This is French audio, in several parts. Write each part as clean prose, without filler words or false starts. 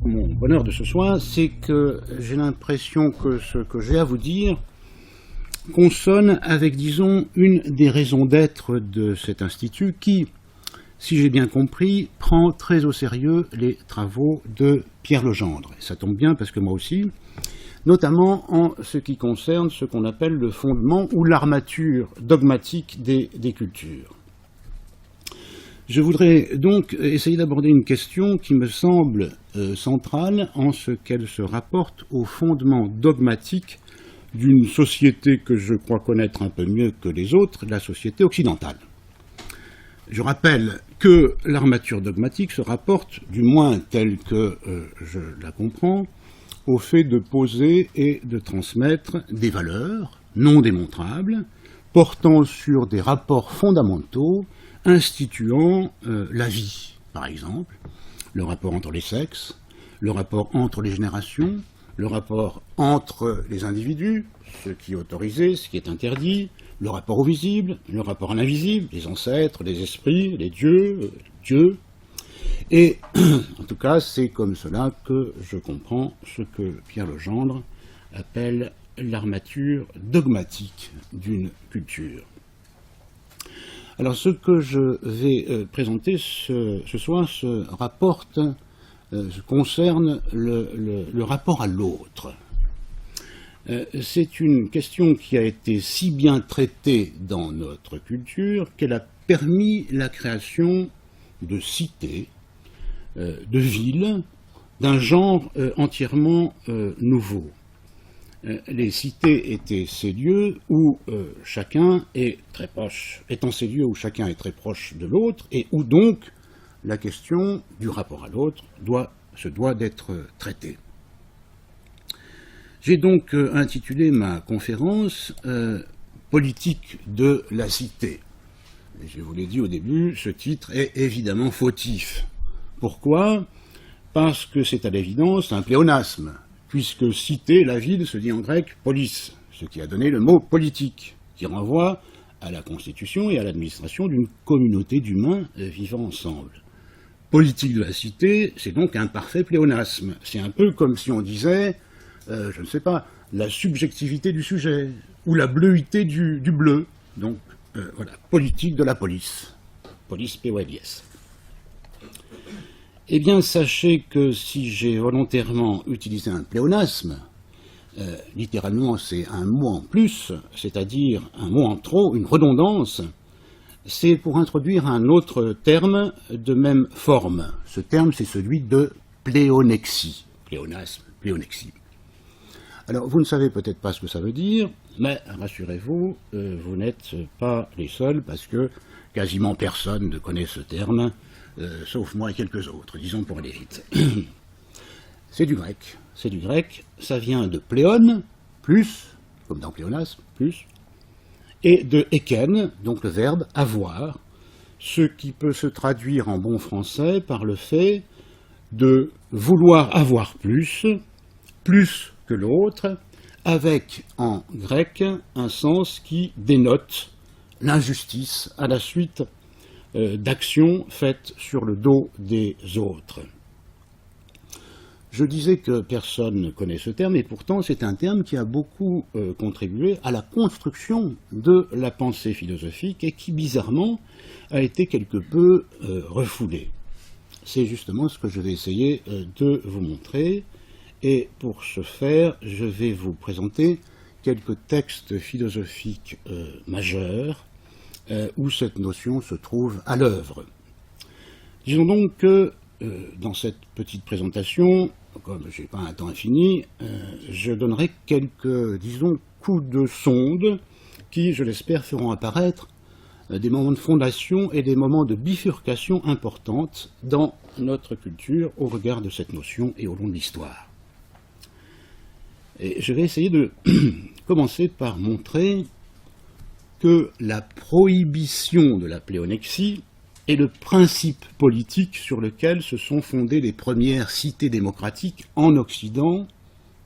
Mon bonheur de ce soir, c'est que j'ai l'impression que ce que j'ai à vous dire consonne avec, disons, une des raisons d'être de cet institut qui, si j'ai bien compris, prend très au sérieux les travaux de Pierre Legendre. Et ça tombe bien parce que moi aussi, notamment en ce qui concerne ce qu'on appelle le fondement ou l'armature dogmatique des cultures. Je voudrais donc essayer d'aborder une question qui me semble centrale en ce qu'elle se rapporte au fondement dogmatique d'une société que je crois connaître un peu mieux que les autres, la société occidentale. Je rappelle que l'armature dogmatique se rapporte, du moins telle que je la comprends, au fait de poser et de transmettre des valeurs non démontrables, portant sur des rapports fondamentaux, instituant la vie, par exemple, le rapport entre les sexes, le rapport entre les générations, le rapport entre les individus, ce qui est autorisé, ce qui est interdit, le rapport au visible, le rapport à l'invisible, les ancêtres, les esprits, les dieux, Dieu. Et en tout cas, c'est comme cela que je comprends ce que Pierre Legendre appelle l'armature dogmatique d'une culture. Alors ce que je vais présenter ce soir concerne le rapport à l'autre. C'est une question qui a été si bien traitée dans notre culture qu'elle a permis la création de cités, de villes, d'un genre entièrement nouveau. Les cités étaient ces lieux où chacun est très proche, étant ces lieux où chacun est très proche de l'autre, et où donc la question du rapport à l'autre se doit d'être traitée. J'ai donc intitulé ma conférence « Politique de la cité ». Et je vous l'ai dit au début, ce titre est évidemment fautif. Pourquoi ? Parce que c'est à l'évidence un pléonasme, puisque cité, la ville, se dit en grec polis, ce qui a donné le mot politique, qui renvoie à la constitution et à l'administration d'une communauté d'humains vivant ensemble. Politique de la cité, c'est donc un parfait pléonasme. C'est un peu comme si on disait, je ne sais pas, la subjectivité du sujet, ou la bleuité du bleu. Donc, voilà, politique de la police. Police P-O-L-I-S. Eh bien, sachez que si j'ai volontairement utilisé un pléonasme, littéralement c'est un mot en plus, c'est-à-dire un mot en trop, une redondance, c'est pour introduire un autre terme de même forme. Ce terme, c'est celui de pléonexie. Pléonasme, pléonexie. Alors, vous ne savez peut-être pas ce que ça veut dire, mais rassurez-vous, vous n'êtes pas les seuls, parce que quasiment personne ne connaît ce terme, sauf moi et quelques autres, disons pour aller vite. C'est du grec, ça vient de pléon, plus, comme dans pléonasme, plus, et de eken, donc le verbe avoir, ce qui peut se traduire en bon français par le fait de vouloir avoir plus que l'autre, avec en grec un sens qui dénote l'injustice à la suite d'actions faites sur le dos des autres. Je disais que personne ne connaît ce terme, et pourtant c'est un terme qui a beaucoup contribué à la construction de la pensée philosophique et qui, bizarrement, a été quelque peu refoulé. C'est justement ce que je vais essayer de vous montrer, et pour ce faire, je vais vous présenter quelques textes philosophiques majeurs où cette notion se trouve à l'œuvre. Disons donc que dans cette petite présentation, comme je n'ai pas un temps infini, je donnerai quelques, disons, coups de sonde qui, je l'espère, feront apparaître des moments de fondation et des moments de bifurcation importantes dans notre culture au regard de cette notion et au long de l'histoire. Et je vais essayer de commencer par montrer que la prohibition de la pléonexie est le principe politique sur lequel se sont fondées les premières cités démocratiques en Occident,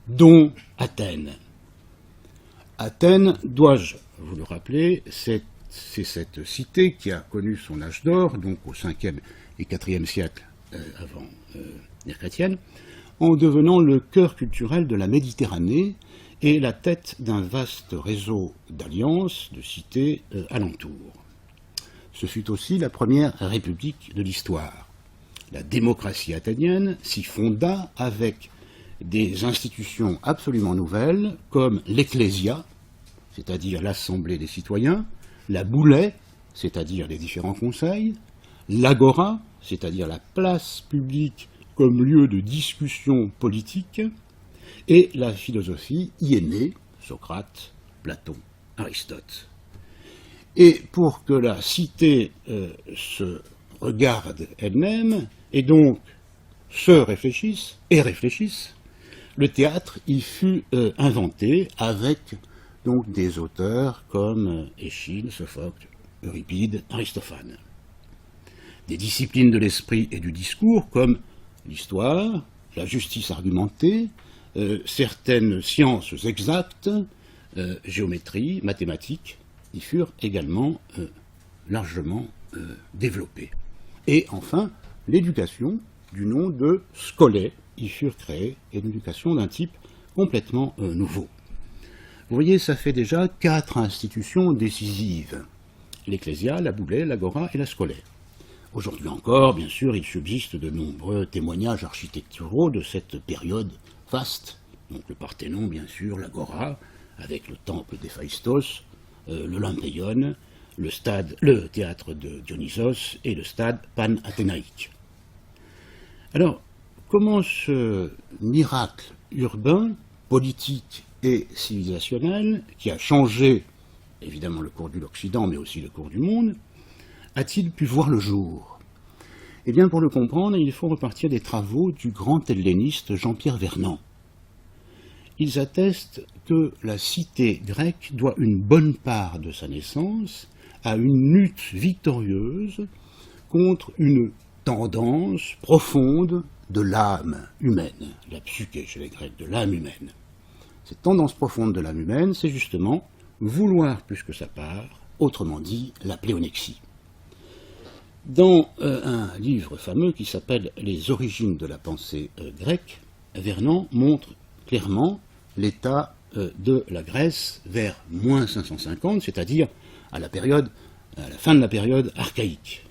dont Athènes. Athènes, dois-je vous le rappeler, c'est cette cité qui a connu son âge d'or, donc au 5e et 4e siècle avant l'ère chrétienne, en devenant le cœur culturel de la Méditerranée et la tête d'un vaste réseau d'alliances, de cités alentour. Ce fut aussi la première république de l'histoire. La démocratie athénienne s'y fonda avec des institutions absolument nouvelles comme l'Ecclésia, c'est-à-dire l'Assemblée des citoyens, la Boulée, c'est-à-dire les différents conseils, l'Agora, c'est-à-dire la place publique comme lieu de discussion politique, et la philosophie y est née, Socrate, Platon, Aristote. Et pour que la cité se regarde elle-même, et donc se réfléchisse, et réfléchisse, le théâtre y fut inventé avec donc des auteurs comme Échille, Sophocle, Euripide, Aristophane. Des disciplines de l'esprit et du discours comme l'histoire, la justice argumentée, certaines sciences exactes, géométrie, mathématiques, y furent également largement développées. Et enfin, l'éducation, du nom de scolae, y furent créées, et l'éducation d'un type complètement nouveau. Vous voyez, ça fait déjà 4 institutions décisives. L'Ecclésia, la Boulée, l'Agora et la scolae. Aujourd'hui encore, bien sûr, il subsiste de nombreux témoignages architecturaux de cette période vaste. Donc le Parthénon, bien sûr, l'Agora, avec le temple d'Héphaïstos, l'Olympéion, le théâtre de Dionysos et le stade pan-athénaïque. Alors, comment ce miracle urbain, politique et civilisationnel, qui a changé évidemment le cours de l'Occident, mais aussi le cours du monde, a-t-il pu voir le jour? Eh bien, pour le comprendre, il faut repartir des travaux du grand helléniste Jean-Pierre Vernant. Ils attestent que la cité grecque doit une bonne part de sa naissance à une lutte victorieuse contre une tendance profonde de l'âme humaine, la psyché chez les Grecs, de l'âme humaine. Cette tendance profonde de l'âme humaine, c'est justement vouloir plus que sa part, autrement dit, la pléonexie. Dans un livre fameux qui s'appelle « Les origines de la pensée grecque », Vernant montre clairement l'état de la Grèce vers moins 550, c'est-à-dire à la fin de la période archaïque.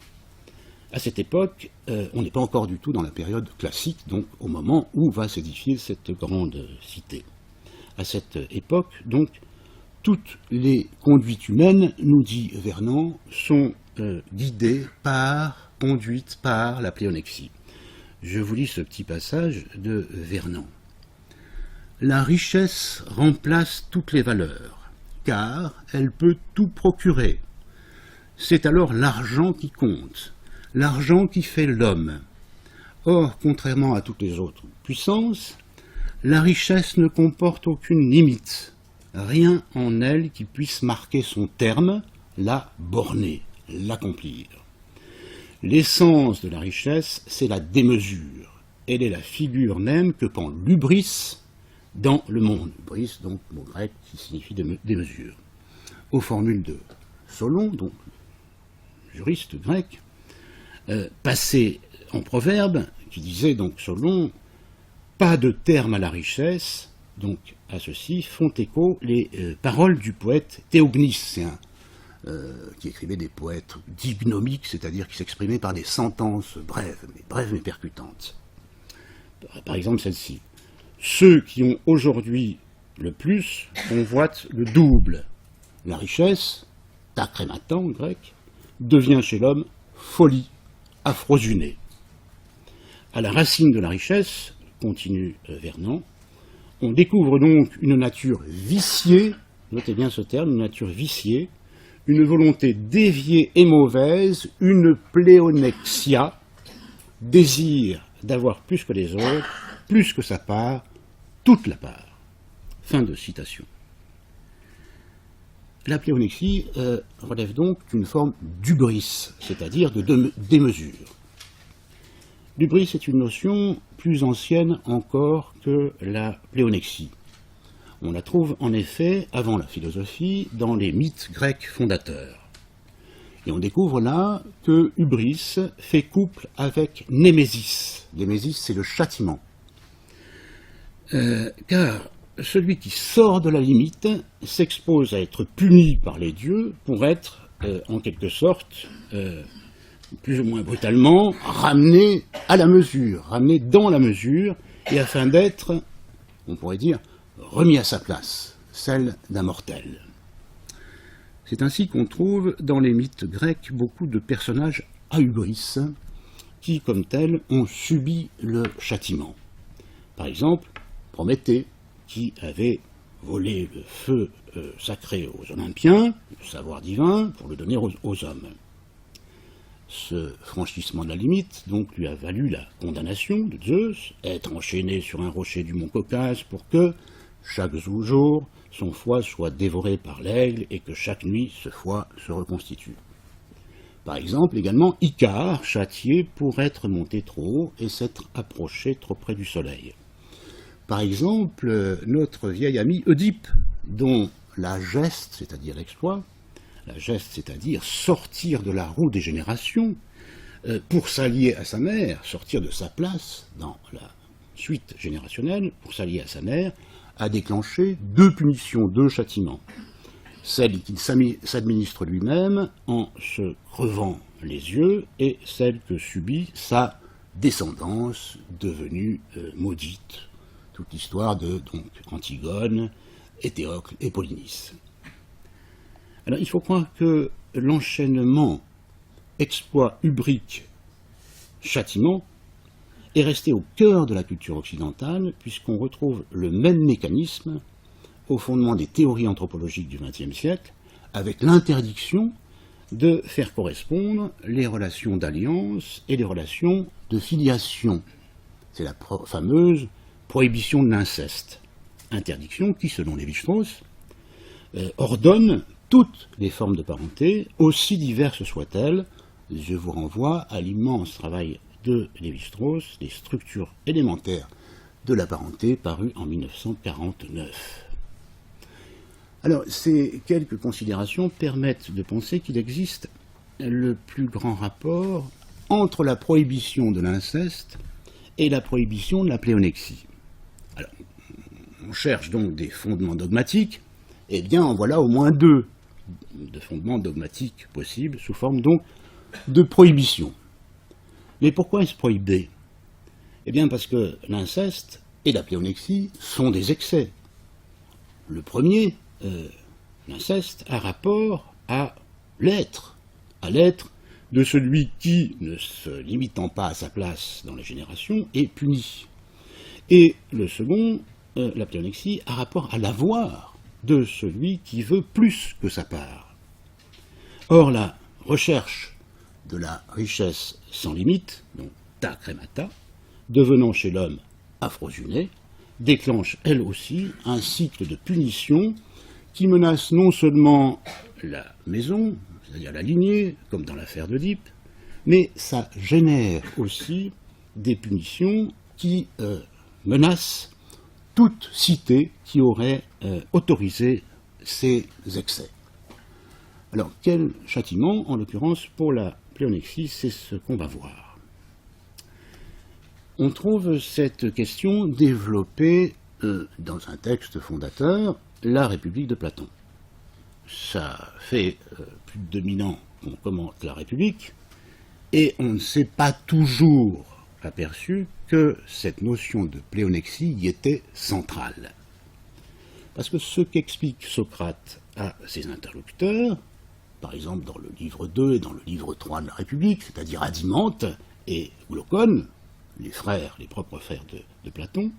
À cette époque, on n'est pas encore du tout dans la période classique, donc au moment où va s'édifier cette grande cité. À cette époque, donc, toutes les conduites humaines, nous dit Vernant, sont guidées conduites par la pléonexie. Je vous lis ce petit passage de Vernant. La richesse remplace toutes les valeurs, car elle peut tout procurer. C'est alors l'argent qui compte, l'argent qui fait l'homme. Or, contrairement à toutes les autres puissances, la richesse ne comporte aucune limite, rien en elle qui puisse marquer son terme, la borner, l'accomplir. L'essence de la richesse, c'est la démesure. Elle est la figure même que prend l'hubris dans le monde. Hubris, donc, mot grec qui signifie démesure. Aux formules de Solon, donc, juriste grec, passé en proverbe, qui disait, donc, Solon, pas de terme à la richesse, donc, à ceci, font écho les paroles du poète Théognis, qui écrivait des poètes dignomiques, c'est-à-dire qui s'exprimaient par des sentences brèves mais percutantes. Par exemple, celle-ci. Ceux qui ont aujourd'hui le plus convoitent le double. La richesse, ta crémata en grec, devient chez l'homme folie, aphrosunée. À la racine de la richesse, continue Vernant, on découvre donc une nature viciée, notez bien ce terme, une nature viciée, une volonté déviée et mauvaise, une pléonexia, désir d'avoir plus que les autres, plus que sa part, toute la part. Fin de citation. La pléonexie relève donc d'une forme d'hubris, c'est-à-dire de démesure. L'hubris est une notion plus ancienne encore que la pléonexie. On la trouve en effet, avant la philosophie, dans les mythes grecs fondateurs. Et on découvre là que hubris fait couple avec némésis. Némésis, c'est le châtiment. car celui qui sort de la limite s'expose à être puni par les dieux pour être, en quelque sorte, plus ou moins brutalement, ramené à la mesure, ramené dans la mesure, et afin d'être, on pourrait dire, remis à sa place, celle d'un mortel. C'est ainsi qu'on trouve dans les mythes grecs beaucoup de personnages à hubris, qui, comme tels, ont subi le châtiment. Par exemple, Prométhée, qui avait volé le feu sacré aux Olympiens, le savoir divin, pour le donner aux hommes. Ce franchissement de la limite donc lui a valu la condamnation de Zeus, être enchaîné sur un rocher du mont Caucase pour que, chaque jour, son foie soit dévoré par l'aigle et que chaque nuit ce foie se reconstitue. Par exemple, également, Icare, châtié pour être monté trop haut et s'être approché trop près du soleil. Par exemple, notre vieil ami Oedipe, dont la geste, c'est-à-dire l'exploit, la geste, c'est-à-dire sortir de la roue des générations, pour s'allier à sa mère, sortir de sa place dans la suite générationnelle, pour s'allier à sa mère, a déclenché deux punitions, deux châtiments. Celle qu'il s'administre lui-même en se crevant les yeux et celle que subit sa descendance devenue maudite. Toute l'histoire de donc, Antigone, Éthéocle et Polynice. Alors il faut croire que l'enchaînement exploit hubrique châtiment est resté au cœur de la culture occidentale puisqu'on retrouve le même mécanisme au fondement des théories anthropologiques du XXe siècle avec l'interdiction de faire correspondre les relations d'alliance et les relations de filiation. C'est la fameuse prohibition de l'inceste. Interdiction qui, selon Lévi-Strauss, ordonne toutes les formes de parenté, aussi diverses soient-elles. Je vous renvoie à l'immense travail de Lévi-Strauss, les structures élémentaires de la parenté, paru en 1949. Alors, ces quelques considérations permettent de penser qu'il existe le plus grand rapport entre la prohibition de l'inceste et la prohibition de la pléonexie. Alors, on cherche donc des fondements dogmatiques, eh bien en voilà au moins deux de fondements dogmatiques possibles, sous forme donc de prohibition. Mais pourquoi est-ce prohibé? Eh bien parce que l'inceste et la pléonexie sont des excès. Le premier, l'inceste, a rapport à l'être de celui qui, ne se limitant pas à sa place dans les générations, est puni. Et le second, la pléonexie, a rapport à l'avoir de celui qui veut plus que sa part. Or, la recherche de la richesse sans limite, donc ta cremata, devenant chez l'homme aphrosyné, déclenche elle aussi un cycle de punition qui menace non seulement la maison, c'est-à-dire la lignée, comme dans l'affaire d'Oedipe, mais ça génère aussi des punitions qui menacent toute cité qui aurait autorisé ces excès. Alors, quel châtiment, en l'occurrence, pour la pléonexie, c'est ce qu'on va voir. On trouve cette question développée dans un texte fondateur, La République de Platon. Ça fait plus de 2000 ans qu'on commente la République, et on ne s'est pas toujours aperçu que cette notion de pléonexie y était centrale. Parce que ce qu'explique Socrate à ses interlocuteurs, par exemple dans le livre 2 et dans le livre 3 de la République, c'est-à-dire Adimante et Glaucone, les propres frères de Platon,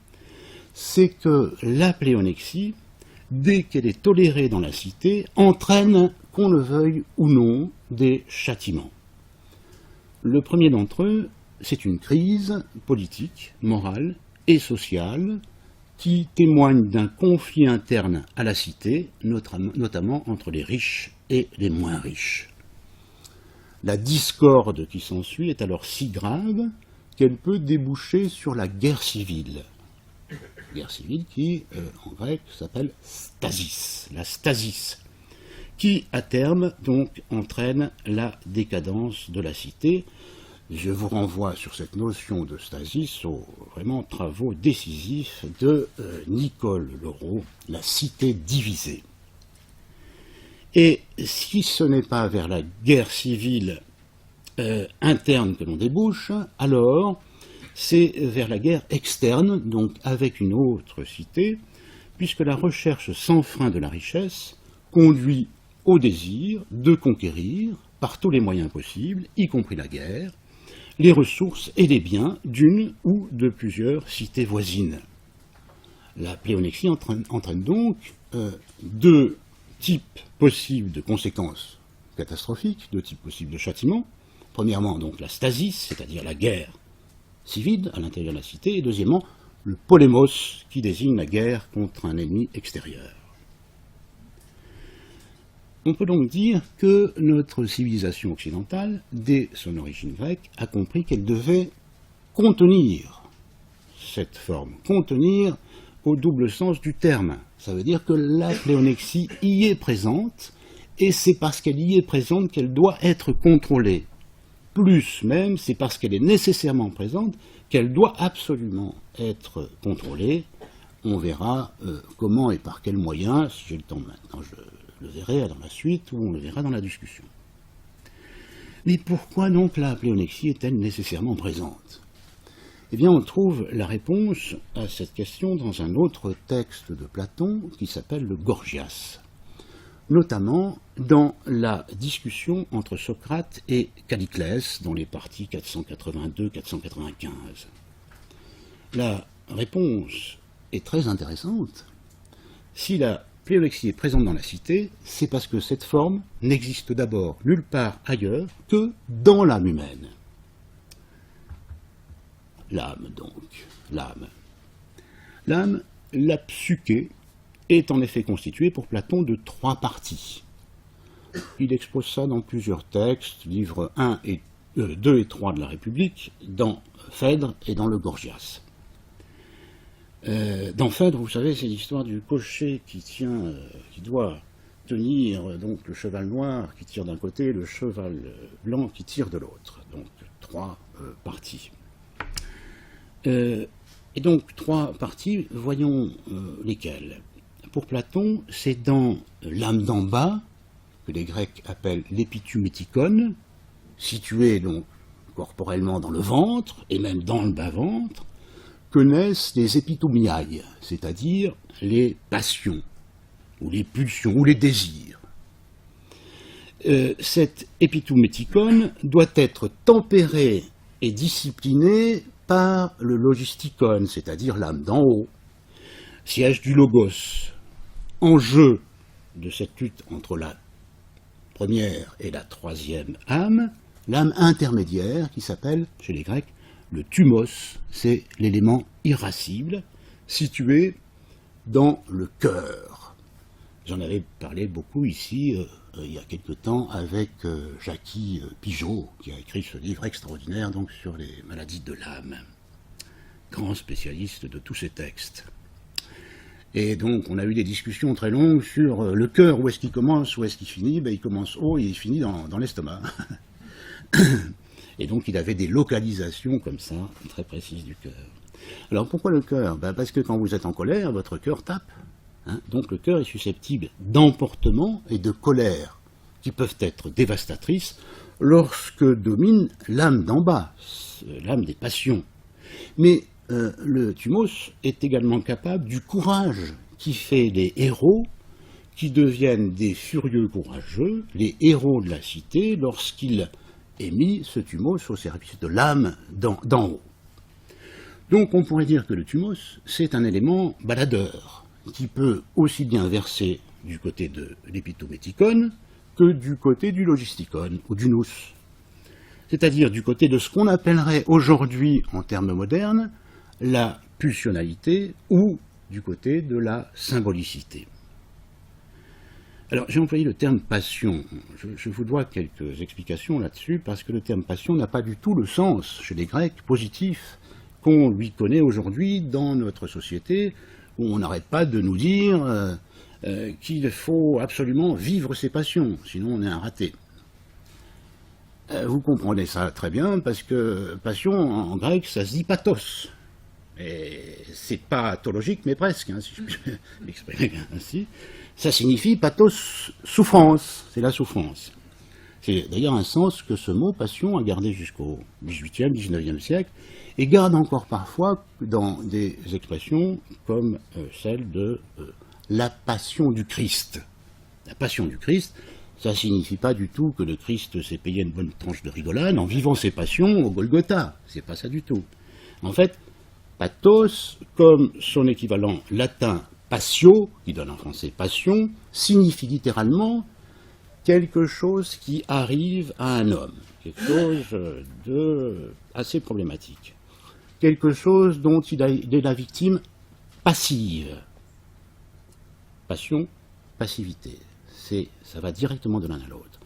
c'est que la pléonexie, dès qu'elle est tolérée dans la cité, entraîne, qu'on le veuille ou non, des châtiments. Le premier d'entre eux, c'est une crise politique, morale et sociale qui témoigne d'un conflit interne à la cité, notamment entre les riches et les moins riches. La discorde qui s'ensuit est alors si grave qu'elle peut déboucher sur la guerre civile. Guerre civile qui, en grec, s'appelle stasis, la stasis, qui, à terme, donc, entraîne la décadence de la cité, Je vous renvoie sur cette notion de stasis aux vraiment travaux décisifs de Nicole Leroux, La cité divisée. Et si ce n'est pas vers la guerre civile interne que l'on débouche, alors c'est vers la guerre externe, donc avec une autre cité, puisque la recherche sans frein de la richesse conduit au désir de conquérir, par tous les moyens possibles, y compris la guerre, les ressources et les biens d'une ou de plusieurs cités voisines. La pléonexie entraîne donc deux types possibles de conséquences catastrophiques, deux types possibles de châtiments. Premièrement, donc, la stasis, c'est-à-dire la guerre civile à l'intérieur de la cité, et deuxièmement, le polémos, qui désigne la guerre contre un ennemi extérieur. On peut donc dire que notre civilisation occidentale, dès son origine grecque, a compris qu'elle devait contenir cette forme, contenir au double sens du terme. Ça veut dire que la pléonexie y est présente, et c'est parce qu'elle y est présente qu'elle doit être contrôlée. Plus même, c'est parce qu'elle est nécessairement présente qu'elle doit absolument être contrôlée. On verra comment et par quels moyens, si j'ai le temps maintenant, je le verrai dans la suite, ou on le verra dans la discussion. Mais pourquoi donc la pléonexie est-elle nécessairement présente? Eh bien, on trouve la réponse à cette question dans un autre texte de Platon qui s'appelle le Gorgias, notamment dans la discussion entre Socrate et Calliclès, dans les parties 482-495. La réponse est très intéressante. Si la pléonexie est présente dans la cité, c'est parce que cette forme n'existe d'abord nulle part ailleurs que dans l'âme humaine. L'âme, donc, l'âme. L'âme, la psyché, est en effet constituée pour Platon de trois parties. Il expose ça dans plusieurs textes, livres 2 et 3 de la République, dans Phèdre et dans le Gorgias. Dans Phèdre, vous savez, c'est l'histoire du cocher qui doit tenir donc le cheval noir qui tire d'un côté, le cheval blanc qui tire de l'autre. Donc trois parties. Et donc trois parties, voyons lesquelles. Pour Platon, c'est dans l'âme d'en bas, que les Grecs appellent l'épitumétikon, située donc corporellement dans le ventre, et même dans le bas-ventre, que naissent les épitoumiailles, c'est-à-dire les passions, ou les pulsions, ou les désirs. Cette épitoumétikon doit être tempérée et disciplinée par le logistikon, c'est-à-dire l'âme d'en haut, siège du logos, enjeu de cette lutte entre la première et la troisième âme, l'âme intermédiaire qui s'appelle, chez les Grecs, le thumos, c'est l'élément irascible situé dans le cœur. J'en avais parlé beaucoup ici, il y a quelque temps, avec Jackie Pigeot, qui a écrit ce livre extraordinaire donc, sur les maladies de l'âme, grand spécialiste de tous ces textes. Et donc, on a eu des discussions très longues sur le cœur, où est-ce qu'il commence, où est-ce qu'il finit. Ben, il commence haut et il finit dans l'estomac. Et donc, il avait des localisations comme ça, très précises du cœur. Alors, pourquoi le cœur? Ben, parce que quand vous êtes en colère, votre cœur tape. Hein. Donc, le cœur est susceptible d'emportements et de colère qui peuvent être dévastatrices lorsque domine l'âme d'en bas, l'âme des passions. Mais le thumos est également capable du courage qui fait les héros qui deviennent des furieux courageux, les héros de la cité, lorsqu'ils aient mis ce thumos au service de l'âme d'en haut. Donc on pourrait dire que le thumos, c'est un élément baladeur, qui peut aussi bien verser du côté de l'épitoumétikon que du côté du logistikon, ou du nous. C'est-à-dire du côté de ce qu'on appellerait aujourd'hui, en termes modernes, la pulsionalité, ou du côté de la symbolicité. Alors, j'ai employé le terme passion. Je vous dois quelques explications là-dessus, parce que le terme passion n'a pas du tout le sens, chez les Grecs, positif, qu'on lui connaît aujourd'hui dans notre société, où on n'arrête pas de nous dire qu'il faut absolument vivre ses passions, sinon on est un raté. Vous comprenez ça très bien, parce que passion, en grec, ça se dit pathos. Et c'est pas pathologique, mais presque, hein, si je puis m'exprimer ainsi. Ça signifie pathos, souffrance, c'est la souffrance. C'est d'ailleurs un sens que ce mot passion a gardé jusqu'au XVIIIe, XIXe siècle, et garde encore parfois dans des expressions comme celle de la passion du Christ. La passion du Christ, ça ne signifie pas du tout que le Christ s'est payé une bonne tranche de rigolade en vivant ses passions au Golgotha. C'est pas ça du tout. En fait, pathos, comme son équivalent latin passio, qui donne en français passion, signifie littéralement quelque chose qui arrive à un homme, quelque chose de assez problématique, quelque chose dont il est la victime passive. Passion, passivité, ça va directement de l'un à l'autre.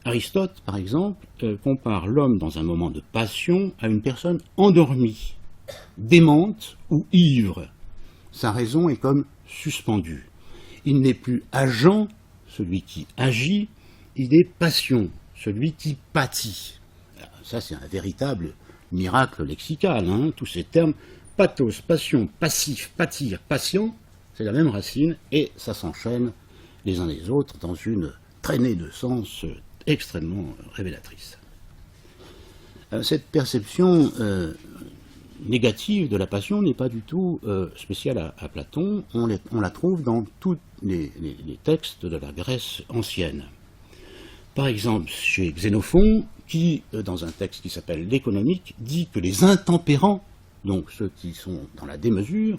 Aristote, par exemple, compare l'homme dans un moment de passion à une personne endormie, démente ou ivre. Sa raison est comme suspendue. Il n'est plus agent, celui qui agit, il est passion, celui qui pâtit. Ça, c'est un véritable miracle lexical, hein, tous ces termes. Pathos, passion, passif, pâtir, patient, c'est la même racine, et ça s'enchaîne les uns les autres dans une traînée de sens extrêmement révélatrice. Cette perception négative de la passion n'est pas du tout spéciale à Platon, on la trouve dans tous les textes de la Grèce ancienne. Par exemple, chez Xénophon, qui, dans un texte qui s'appelle l'Économique, dit que les intempérants, donc ceux qui sont dans la démesure,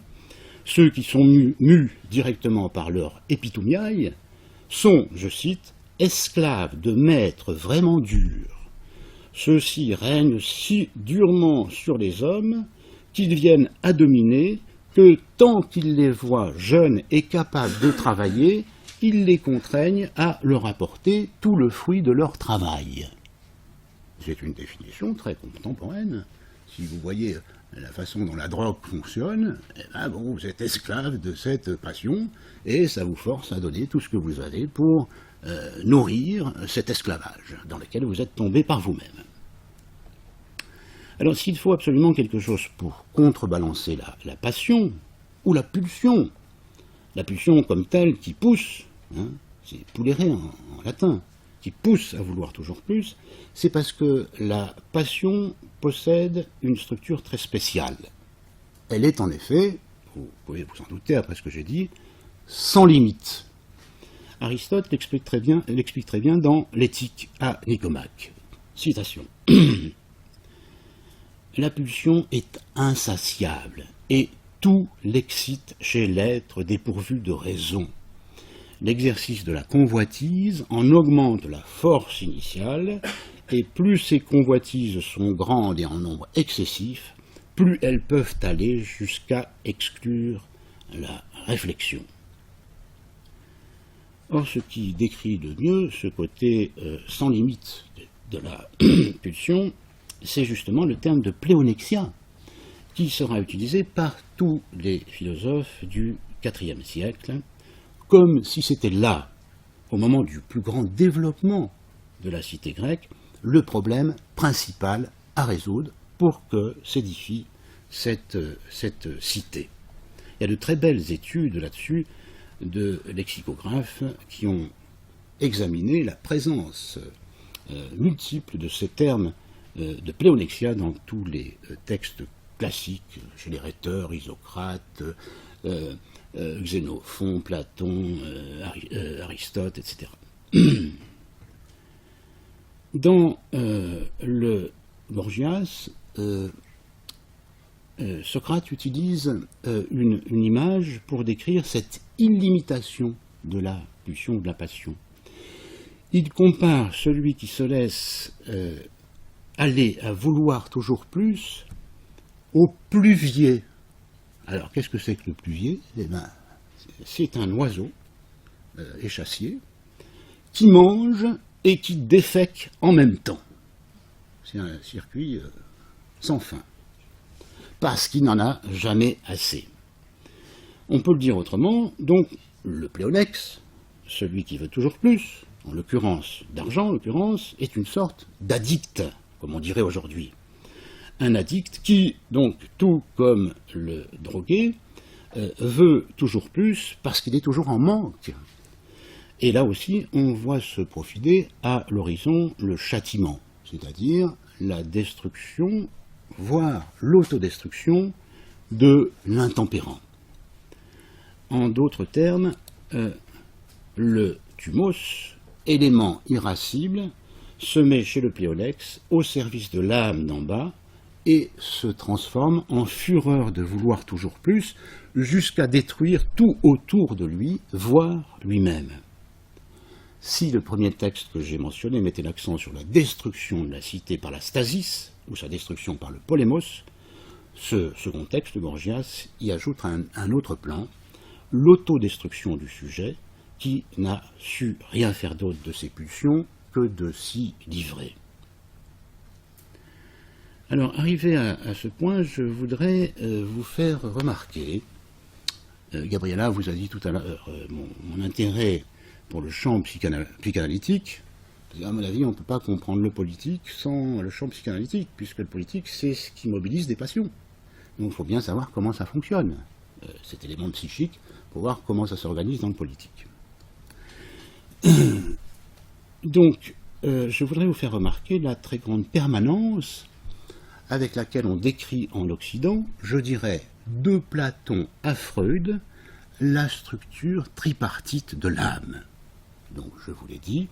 ceux qui sont mus directement par leur épitoumiaille, sont, je cite, esclaves de maîtres vraiment durs. Ceux-ci règnent si durement sur les hommes qu'ils viennent à dominer que tant qu'ils les voient jeunes et capables de travailler, ils les contraignent à leur apporter tout le fruit de leur travail. C'est une définition très contemporaine. Si vous voyez la façon dont la drogue fonctionne, eh ben bon, vous êtes esclave de cette passion et ça vous force à donner tout ce que vous avez pour nourrir cet esclavage dans lequel vous êtes tombé par vous-même. Alors s'il faut absolument quelque chose pour contrebalancer la passion ou la pulsion comme telle qui pousse, hein, c'est pulere en latin, qui pousse à vouloir toujours plus, c'est parce que la passion possède une structure très spéciale. Elle est en effet, vous pouvez vous en douter après ce que j'ai dit, sans limite. Aristote l'explique très bien dans l'Éthique à Nicomaque. Citation. La pulsion est insatiable et tout l'excite chez l'être dépourvu de raison. L'exercice de la convoitise en augmente la force initiale, et plus ces convoitises sont grandes et en nombre excessif, plus elles peuvent aller jusqu'à exclure la réflexion. Or, ce qui décrit le mieux ce côté sans limite de la pulsion, c'est justement le terme de pléonexia, qui sera utilisé par tous les philosophes du IVe siècle, comme si c'était là, au moment du plus grand développement de la cité grecque, le problème principal à résoudre pour que s'édifie cette cité. Il y a de très belles études là-dessus de lexicographes qui ont examiné la présence multiple de ces termes de pléonexia dans tous les textes classiques, chez les rhéteurs, Isocrate, Xénophon, Platon, Aristote, etc. Dans le Gorgias, Socrate utilise une image pour décrire cette illimitation de la pulsion, de la passion. Il compare celui qui se laisse aller à vouloir toujours plus au pluvier. Alors, qu'est-ce que c'est que le pluvier? Eh bien, c'est un oiseau échassier qui mange et qui défèque en même temps. C'est un circuit sans fin, parce qu'il n'en a jamais assez. On peut le dire autrement, donc le pléonex, celui qui veut toujours plus, en l'occurrence d'argent, en l'occurrence, est une sorte d'addict, comme on dirait aujourd'hui. Un addict qui, donc, tout comme le drogué, veut toujours plus parce qu'il est toujours en manque. Et là aussi, on voit se profiler à l'horizon le châtiment, c'est-à-dire la destruction, voire l'autodestruction de l'intempérant. En d'autres termes, le thumos, élément irascible, se met chez le pléolex au service de l'âme d'en bas et se transforme en fureur de vouloir toujours plus, jusqu'à détruire tout autour de lui, voire lui-même. Si le premier texte que j'ai mentionné mettait l'accent sur la destruction de la cité par la stasis, ou sa destruction par le polémos, ce second texte, Gorgias, y ajoute un autre plan, l'autodestruction du sujet, qui n'a su rien faire d'autre de ses pulsions que de s'y livrer. Alors, arrivé à ce point, je voudrais vous faire remarquer, Gabriela vous a dit tout à l'heure mon intérêt pour le champ psychanalytique. À mon avis, on ne peut pas comprendre le politique sans le champ psychanalytique, puisque le politique, c'est ce qui mobilise des passions. Donc il faut bien savoir comment ça fonctionne, cet élément psychique, pour voir comment ça s'organise dans le politique. Donc, je voudrais vous faire remarquer la très grande permanence avec laquelle on décrit en Occident, je dirais, de Platon à Freud, la structure tripartite de l'âme. Donc, je vous l'ai dit,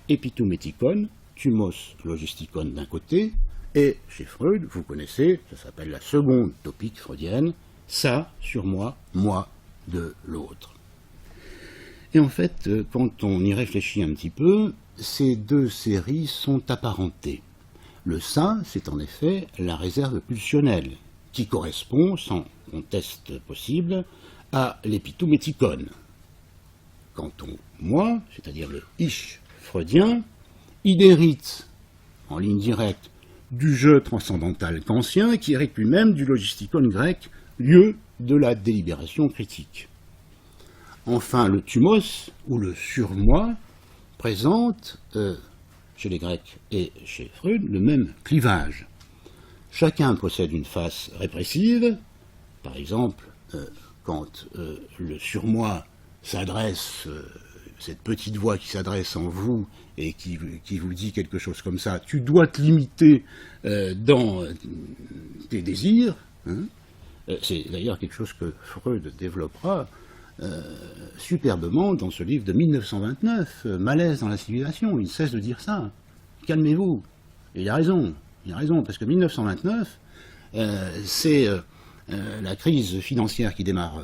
épitoumétikon, thumos logistikon d'un côté, et chez Freud, vous connaissez, ça s'appelle la seconde topique freudienne, ça sur moi de l'autre. Et en fait, quand on y réfléchit un petit peu, ces deux séries sont apparentées. Le ça, c'est en effet la réserve pulsionnelle, qui correspond, sans conteste possible, à l'épitoumétikon. Quant au moi, c'est-à-dire le ich freudien, il hérite, en ligne directe, du jeu transcendantal kantien, qui hérite lui-même du logistikon grec, lieu de la délibération critique. Enfin, le thumos, ou le surmoi, présente, chez les Grecs et chez Freud, le même clivage. Chacun possède une face répressive, par exemple, quand le surmoi s'adresse, cette petite voix qui s'adresse en vous et qui vous dit quelque chose comme ça, tu dois te limiter dans tes désirs, hein. C'est d'ailleurs quelque chose que Freud développera superbement dans ce livre de 1929, Malaise dans la civilisation. Il cesse de dire ça. Calmez-vous. Et il a raison, parce que 1929, c'est la crise financière qui démarre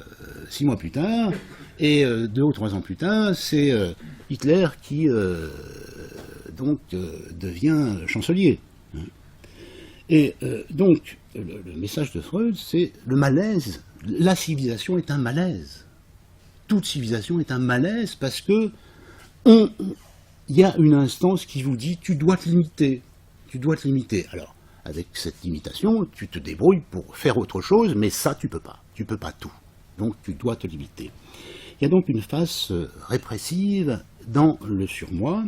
6 mois plus tard, et 2 ou 3 ans plus tard, c'est Hitler qui devient chancelier. Et donc, le message de Freud, c'est le malaise. La civilisation est un malaise. Toute civilisation est un malaise parce que il y a une instance qui vous dit tu dois te limiter. Tu dois te limiter. Alors, avec cette limitation, tu te débrouilles pour faire autre chose, mais ça, tu peux pas. Tu peux pas tout. Donc, tu dois te limiter. Il y a donc une face répressive dans le surmoi,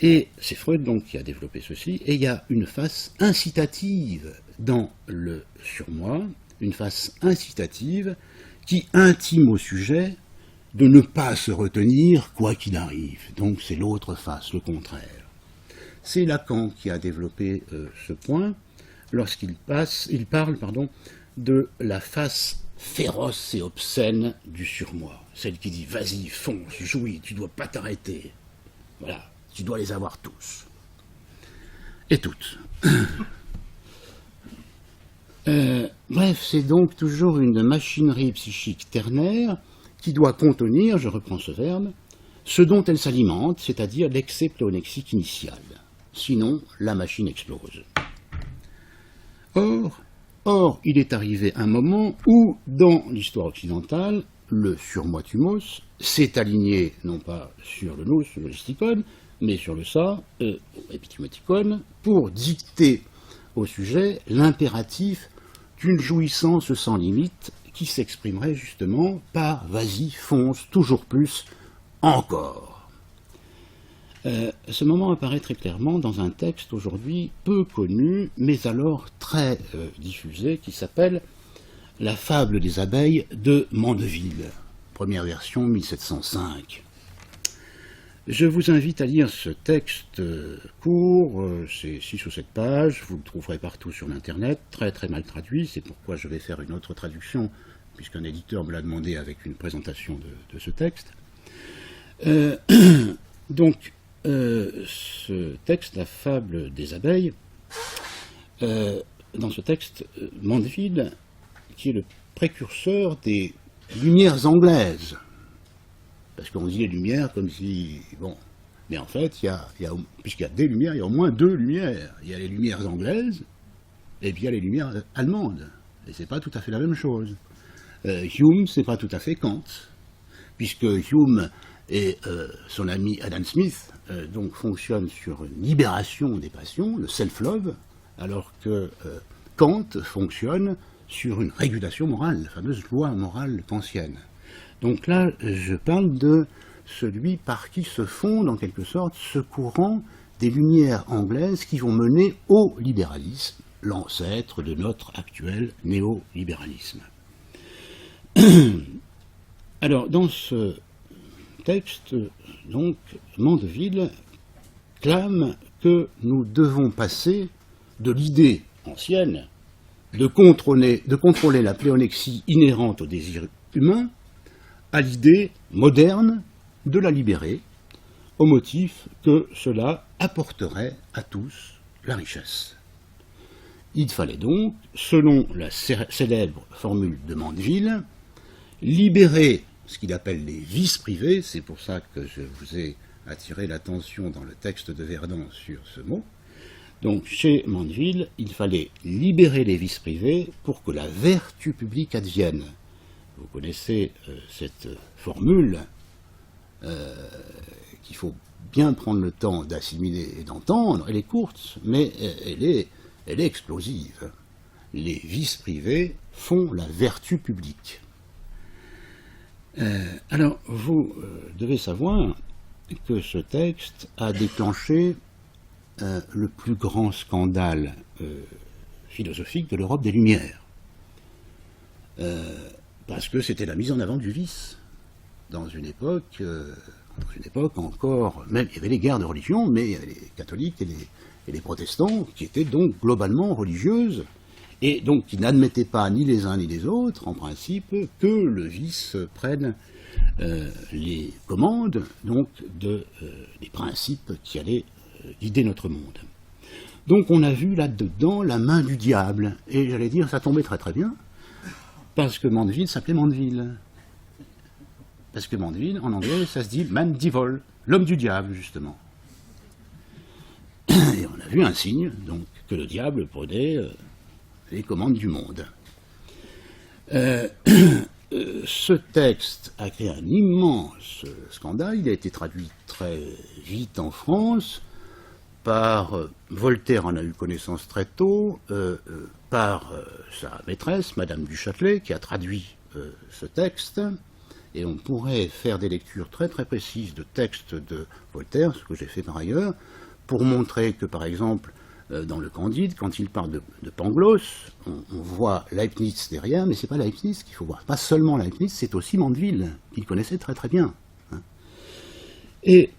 et c'est Freud donc qui a développé ceci, et il y a une face incitative dans le surmoi, une face incitative qui intime au sujet de ne pas se retenir quoi qu'il arrive. Donc c'est l'autre face, le contraire. C'est Lacan qui a développé ce point lorsqu'il parle de la face féroce et obscène du surmoi. Celle qui dit « vas-y, fonce, jouis, tu ne dois pas t'arrêter. Voilà, tu dois les avoir tous. » Et toutes. Bref, c'est donc toujours une machinerie psychique ternaire qui doit contenir, je reprends ce verbe, ce dont elle s'alimente, c'est-à-dire l'excès pléonexique initial. Sinon, la machine explose. Or, il est arrivé un moment où, dans l'histoire occidentale, le surmoi thumos s'est aligné, non pas sur le nous, le logistikon, mais sur le ça, épitoumétikon, pour dicter au sujet l'impératif d'une jouissance sans limite qui s'exprimerait justement par « vas-y, fonce, toujours plus, encore ». Ce moment apparaît très clairement dans un texte aujourd'hui peu connu, mais alors très diffusé, qui s'appelle « La fable des abeilles » de Mandeville, première version 1705. Je vous invite à lire ce texte court, c'est 6 ou 7 pages, vous le trouverez partout sur l'internet, très très mal traduit, c'est pourquoi je vais faire une autre traduction, puisqu'un éditeur me l'a demandé avec une présentation de ce texte. Donc, ce texte, la fable des abeilles, dans ce texte, Mandeville, qui est le précurseur des Lumières anglaises, parce qu'on dit les Lumières comme si... Bon, mais en fait, puisqu'il y a des Lumières, il y a au moins 2 Lumières. Il y a les Lumières anglaises, et puis il y a les Lumières allemandes. Et c'est pas tout à fait la même chose. Hume, c'est pas tout à fait Kant, puisque Hume et son ami Adam Smith donc fonctionnent sur une libération des passions, le self-love, alors que Kant fonctionne sur une régulation morale, la fameuse loi morale kantienne. Donc là, je parle de celui par qui se fonde en quelque sorte ce courant des Lumières anglaises qui vont mener au libéralisme, l'ancêtre de notre actuel néolibéralisme. Alors, dans ce texte, donc, Mandeville clame que nous devons passer de l'idée ancienne de contrôler la pléonexie inhérente au désir humain à l'idée moderne de la libérer, au motif que cela apporterait à tous la richesse. Il fallait donc, selon la célèbre formule de Mandeville, libérer ce qu'il appelle les vices privés, c'est pour ça que je vous ai attiré l'attention dans le texte de Verdun sur ce mot. Donc chez Mandeville, il fallait libérer les vices privés pour que la vertu publique advienne. Vous connaissez cette formule qu'il faut bien prendre le temps d'assimiler et d'entendre. Elle est courte, mais elle est explosive. Les vices privés font la vertu publique. Alors, vous devez savoir que ce texte a déclenché le plus grand scandale philosophique de l'Europe des Lumières. Parce que c'était la mise en avant du vice. Dans une époque encore, même il y avait les guerres de religion, mais il y avait les catholiques et les protestants qui étaient donc globalement religieuses, et donc qui n'admettaient pas ni les uns ni les autres, en principe, que le vice prenne les commandes donc des principes qui allaient guider notre monde. Donc on a vu là-dedans la main du diable, et j'allais dire, ça tombait très très bien, parce que Mandeville s'appelait Mandeville. Parce que Mandeville, en anglais, ça se dit man devil, l'homme du diable, justement. Et on a vu un signe, donc, que le diable prenait les commandes du monde. Ce texte a créé un immense scandale. Il a été traduit très vite en France, par Voltaire en a eu connaissance très tôt, par sa maîtresse, Madame du Châtelet, qui a traduit ce texte. Et on pourrait faire des lectures très très précises de textes de Voltaire, ce que j'ai fait par ailleurs, pour montrer que, par exemple, dans le Candide, quand il parle de Pangloss, on voit Leibniz derrière, mais c'est pas Leibniz qu'il faut voir. Pas seulement Leibniz, c'est aussi Mandeville, qu'il connaissait très très bien. Et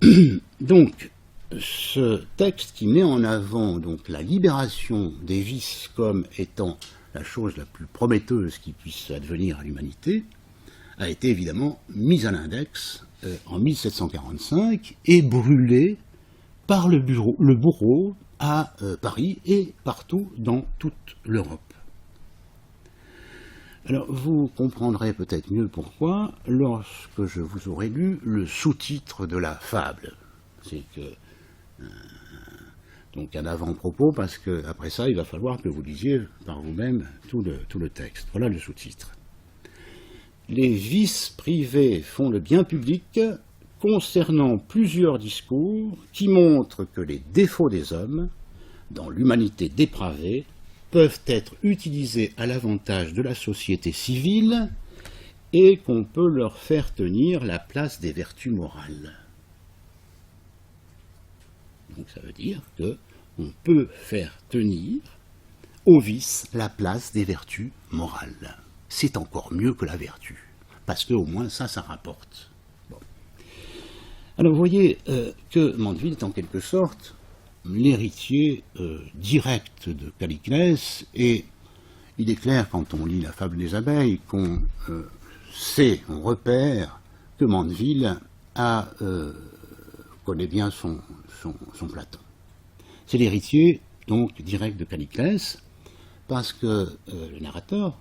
donc, ce texte qui met en avant donc la libération des vices comme étant la chose la plus prometteuse qui puisse advenir à l'humanité, a été évidemment mis à l'index en 1745 et brûlé par le bourreau à Paris et partout dans toute l'Europe. Alors vous comprendrez peut-être mieux pourquoi lorsque je vous aurai lu le sous-titre de la fable. C'est que donc un avant-propos, parce que après ça il va falloir que vous lisiez par vous-même tout le texte. Voilà le sous-titre. Les vices privés font le bien public concernant plusieurs discours qui montrent que les défauts des hommes, dans l'humanité dépravée, peuvent être utilisés à l'avantage de la société civile et qu'on peut leur faire tenir la place des vertus morales. Donc ça veut dire qu'on peut faire tenir au vice la place des vertus morales. C'est encore mieux que la vertu, parce qu'au moins ça rapporte. Bon. Alors vous voyez que Mandeville est en quelque sorte l'héritier direct de Calliclès, et il est clair quand on lit la fable des abeilles qu'on sait, on repère que Mandeville connaît bien son Platon. C'est l'héritier donc direct de Calliclès, parce que le narrateur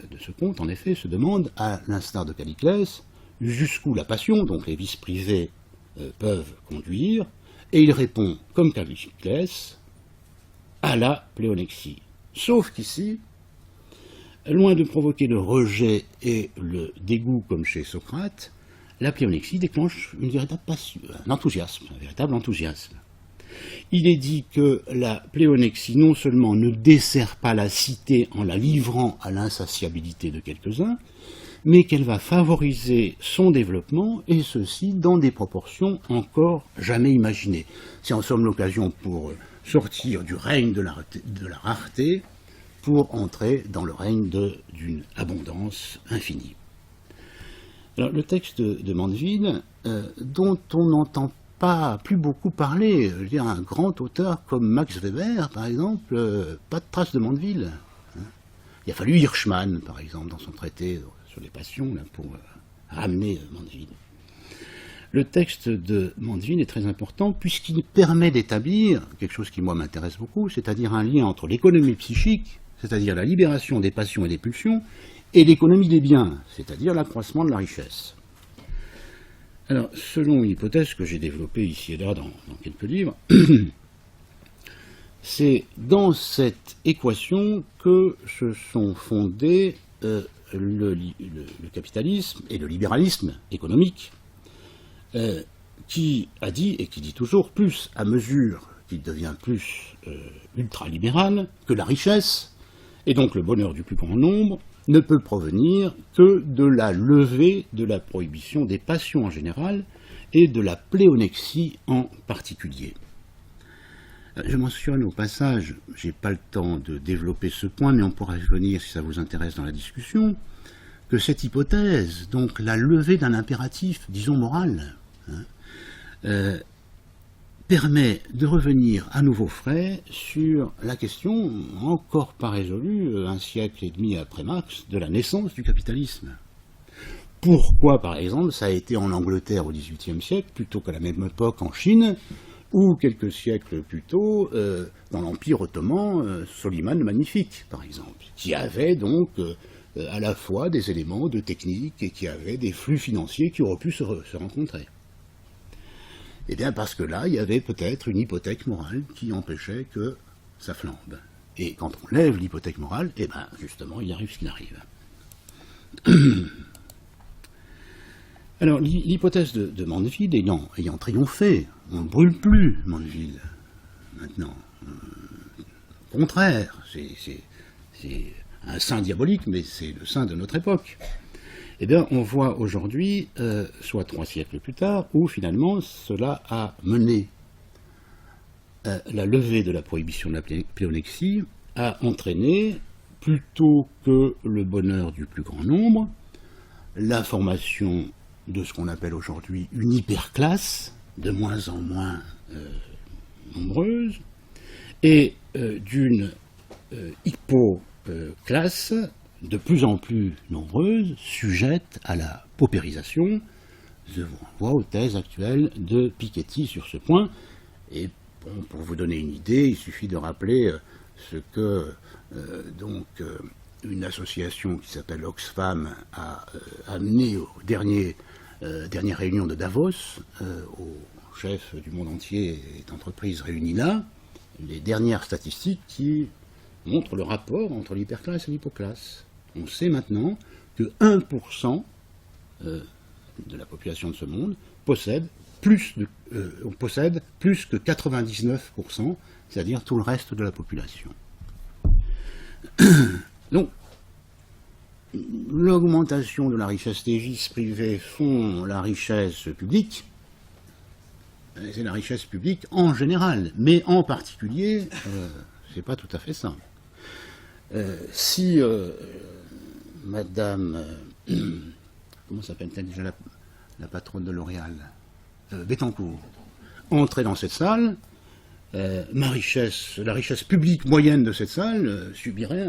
de ce conte, en effet, se demande, à l'instar de Calliclès, jusqu'où la passion, donc les vices privés, peuvent conduire, et il répond, comme Calliclès, à la pléonexie. Sauf qu'ici, loin de provoquer le rejet et le dégoût comme chez Socrate, la pléonexie déclenche une véritable passion, un véritable enthousiasme. Il est dit que la pléonexie non seulement ne dessert pas la cité en la livrant à l'insatiabilité de quelques-uns, mais qu'elle va favoriser son développement, et ceci dans des proportions encore jamais imaginées. C'est en somme l'occasion pour sortir du règne de la rareté pour entrer dans le règne d'une abondance infinie. Alors, le texte de Mandeville, dont on n'entend pas plus beaucoup parler, je veux dire, un grand auteur comme Max Weber, par exemple, pas de trace de Mandeville. Il a fallu Hirschman, par exemple, dans son traité sur les passions, là, pour ramener Mandeville. Le texte de Mandeville est très important puisqu'il permet d'établir quelque chose qui, moi, m'intéresse beaucoup, c'est-à-dire un lien entre l'économie psychique, c'est-à-dire la libération des passions et des pulsions, et l'économie des biens, c'est-à-dire l'accroissement de la richesse. Alors, selon une hypothèse que j'ai développée ici et là dans quelques livres, c'est dans cette équation que se sont fondés le capitalisme et le libéralisme économique, qui a dit, et qui dit toujours, plus à mesure qu'il devient plus ultralibéral, que la richesse, et donc le bonheur du plus grand nombre, ne peut provenir que de la levée de la prohibition des passions en général et de la pléonexie en particulier. Je mentionne au passage, je n'ai pas le temps de développer ce point, mais on pourra y venir si ça vous intéresse dans la discussion, que cette hypothèse, donc la levée d'un impératif, disons moral, permet de revenir à nouveau frais sur la question, encore pas résolue, un siècle et demi après Marx, de la naissance du capitalisme. Pourquoi, par exemple, ça a été en Angleterre au XVIIIe siècle, plutôt qu'à la même époque en Chine, ou quelques siècles plus tôt, dans l'Empire ottoman, Soliman le Magnifique, par exemple, qui avait donc à la fois des éléments de technique et qui avait des flux financiers qui auraient pu se rencontrer. Eh bien, parce que là, il y avait peut-être une hypothèque morale qui empêchait que ça flambe. Et quand on lève l'hypothèque morale, eh bien, justement, il arrive ce qu'il arrive. Alors, l'hypothèse de Mandeville ayant triomphé, on ne brûle plus Mandeville, maintenant. Au contraire, c'est un saint diabolique, mais c'est le saint de notre époque. Eh bien, on voit aujourd'hui, soit 3 siècles plus tard, où finalement cela a mené la levée de la prohibition de la pléonexie, a entraîné, plutôt que le bonheur du plus grand nombre, la formation de ce qu'on appelle aujourd'hui une hyperclasse, de moins en moins nombreuse, et d'une hypoclasse de plus en plus nombreuses, sujettes à la paupérisation. Je vous renvoie aux thèses actuelles de Piketty sur ce point. Et bon, pour vous donner une idée, il suffit de rappeler ce que une association qui s'appelle Oxfam a amené aux dernières réunions de Davos, aux chefs du monde entier et d'entreprises réunis là, les dernières statistiques qui montrent le rapport entre l'hyperclasse et l'hypoclasse. On sait maintenant que 1% de la population de ce monde possède plus que 99%, c'est-à-dire tout le reste de la population. Donc, l'augmentation de la richesse des vices privés font la richesse publique, c'est la richesse publique en général, mais en particulier, c'est pas tout à fait ça. Si Madame, comment s'appelle-t-elle déjà la patronne de L'Oréal, Bettencourt, entrait dans cette salle, la richesse publique moyenne de cette salle subirait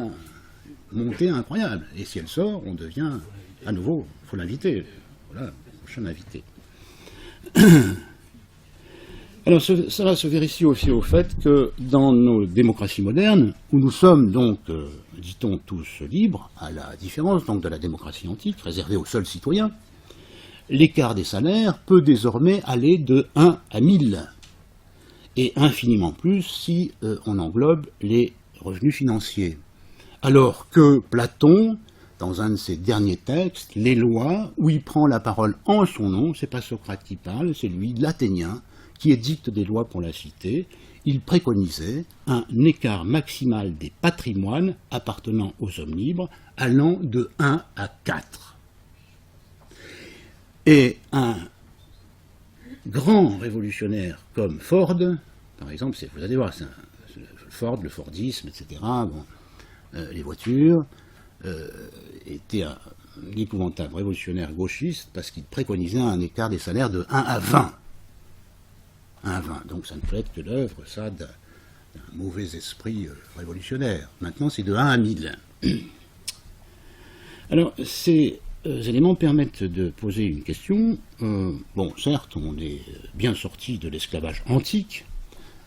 une montée incroyable. Et si elle sort, on devient à nouveau, il faut l'inviter. Voilà, prochain invité. Alors cela se vérifie aussi au fait que dans nos démocraties modernes, où nous sommes donc, dit-on, tous libres, à la différence donc de la démocratie antique, réservée aux seuls citoyens, l'écart des salaires peut désormais aller de 1 à 1000, et infiniment plus si on englobe les revenus financiers. Alors que Platon, dans un de ses derniers textes, Les Lois, où il prend la parole en son nom, c'est pas Socrate qui parle, c'est lui, l'Athénien, qui édicte des lois pour la cité, il préconisait un écart maximal des patrimoines appartenant aux hommes libres allant de 1 à 4. Et un grand révolutionnaire comme Ford, par exemple, vous allez voir, Ford, le Fordisme, etc., les voitures, était un épouvantable révolutionnaire gauchiste parce qu'il préconisait un écart des salaires de 1 à 20. 1 à 20. Donc ça ne peut être que l'œuvre, ça, d'un mauvais esprit révolutionnaire. Maintenant, c'est de 1 à 1000. Alors, ces éléments permettent de poser une question. Bon, certes, on est bien sorti de l'esclavage antique,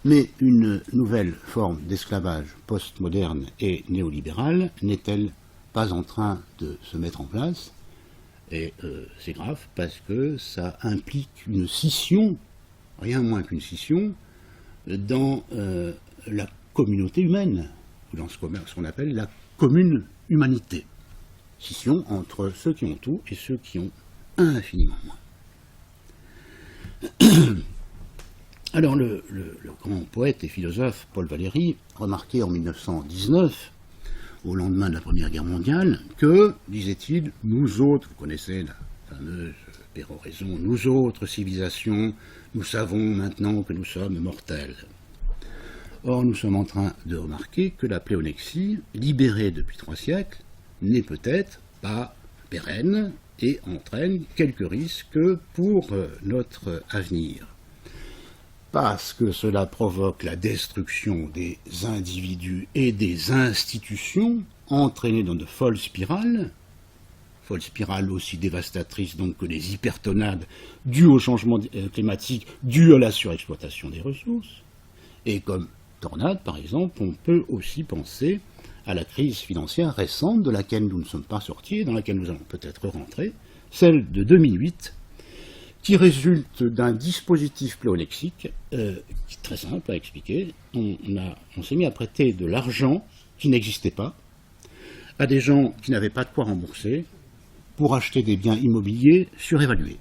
mais une nouvelle forme d'esclavage postmoderne et néolibérale n'est-elle pas en train de se mettre en place? Et c'est grave parce que ça implique une scission, rien moins qu'une scission, dans la communauté humaine, ou dans ce qu'on appelle la commune humanité. Scission entre ceux qui ont tout et ceux qui ont infiniment moins. Alors le grand poète et philosophe Paul Valéry remarquait en 1919, au lendemain de la Première Guerre mondiale, que, disait-il, nous autres, vous connaissez la fameuse péroraison, nous autres civilisations, nous savons maintenant que nous sommes mortels. Or, nous sommes en train de remarquer que la pléonexie, libérée depuis 3 siècles, n'est peut-être pas pérenne et entraîne quelques risques pour notre avenir. Parce que cela provoque la destruction des individus et des institutions, entraînés dans de folles spirales aussi dévastatrices donc que les hypertonades dues au changement climatique, dues à la surexploitation des ressources. Et comme tornade, par exemple, on peut aussi penser à la crise financière récente de laquelle nous ne sommes pas sortis et dans laquelle nous allons peut-être rentrer, celle de 2008, qui résulte d'un dispositif pléolexique qui est très simple à expliquer. On s'est mis à prêter de l'argent qui n'existait pas à des gens qui n'avaient pas de quoi rembourser pour acheter des biens immobiliers surévalués.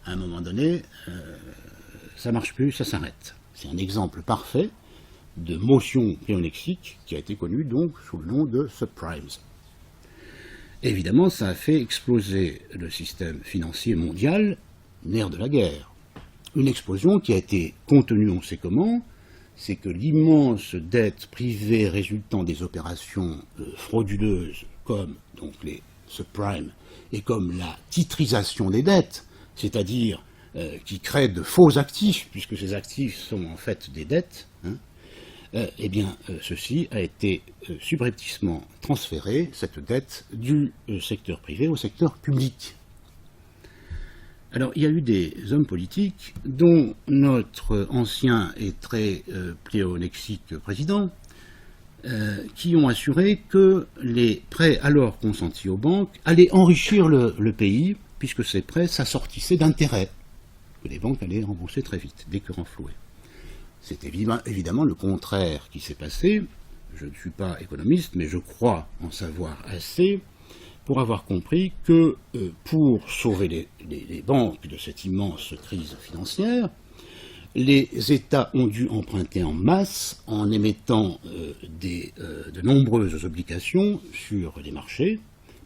À un moment donné, ça ne marche plus, ça s'arrête. C'est un exemple parfait de motion pléolexique qui a été connue donc sous le nom de subprimes. Évidemment, ça a fait exploser le système financier mondial, nerf de la guerre. Une explosion qui a été contenue, on sait comment, c'est que l'immense dette privée résultant des opérations frauduleuses, comme donc les subprimes, et comme la titrisation des dettes, c'est-à-dire qui crée de faux actifs, puisque ces actifs sont en fait des dettes, eh bien, ceci a été subrepticement transféré, cette dette, du secteur privé au secteur public. Alors, il y a eu des hommes politiques, dont notre ancien et très pléolexique président, qui ont assuré que les prêts alors consentis aux banques allaient enrichir le pays, puisque ces prêts s'assortissaient d'intérêts, que les banques allaient rembourser très vite, dès que renfloués. C'est évidemment le contraire qui s'est passé. Je ne suis pas économiste, mais je crois en savoir assez pour avoir compris que pour sauver les banques de cette immense crise financière, les États ont dû emprunter en masse en émettant de nombreuses obligations sur les marchés,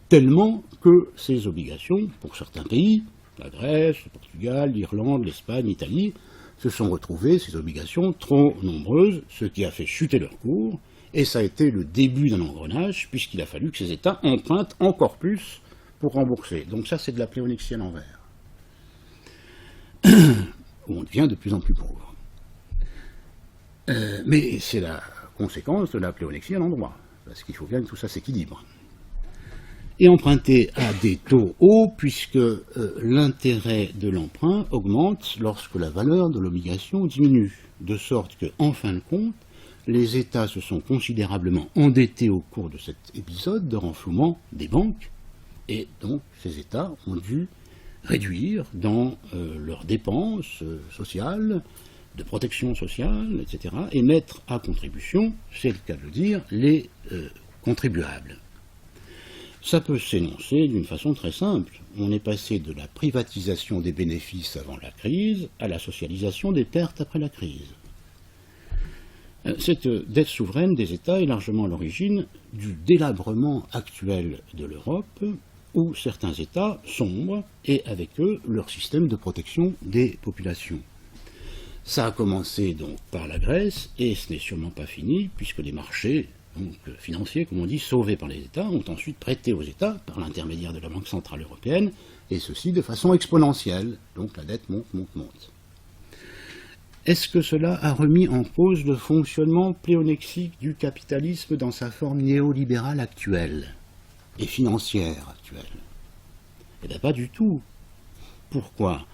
tellement que ces obligations, pour certains pays, La Grèce, le Portugal, l'Irlande, l'Espagne, l'Italie se sont retrouvés ces obligations trop nombreuses, ce qui a fait chuter leur cours, et ça a été le début d'un engrenage, puisqu'il a fallu que ces États empruntent encore plus pour rembourser. Donc ça, c'est de la pléonexie à l'envers, où on devient de plus en plus pauvre. Mais c'est la conséquence de la pléonexie à l'endroit, parce qu'il faut bien que tout ça s'équilibre. Et emprunter à des taux hauts, puisque l'intérêt de l'emprunt augmente lorsque la valeur de l'obligation diminue, de sorte qu'en fin de compte, les États se sont considérablement endettés au cours de cet épisode de renflouement des banques, et donc ces États ont dû réduire dans leurs dépenses sociales, de protection sociale, etc., et mettre à contribution, c'est le cas de le dire, les contribuables. Ça peut s'énoncer d'une façon très simple. On est passé de la privatisation des bénéfices avant la crise à la socialisation des pertes après la crise. Cette dette souveraine des États est largement à l'origine du délabrement actuel de l'Europe, où certains États sombrent, et avec eux leur système de protection des populations. Ça a commencé donc par la Grèce, et ce n'est sûrement pas fini, puisque les marchés financiers, comme on dit, sauvés par les États, ont ensuite prêté aux États par l'intermédiaire de la Banque centrale européenne, et ceci de façon exponentielle. Donc la dette monte, monte, monte. Est-ce que cela a remis en cause le fonctionnement pléonexique du capitalisme dans sa forme néolibérale actuelle et financière actuelle? Eh bien pas du tout. Pourquoi?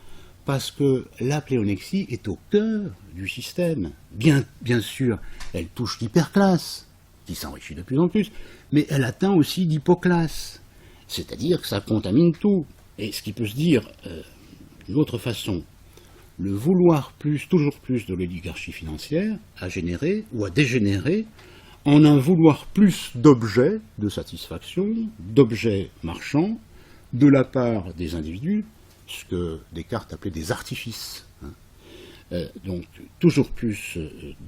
Parce que la pléonexie est au cœur du système. Bien sûr, elle touche l'hyperclasse, qui s'enrichit de plus en plus, mais elle atteint aussi l'hypoclasse, c'est-à-dire que ça contamine tout. Et ce qui peut se dire d'une autre façon, le vouloir plus, toujours plus de l'oligarchie financière a généré ou a dégénéré en un vouloir plus d'objets de satisfaction, d'objets marchands, de la part des individus, ce que Descartes appelait des artifices. Donc toujours plus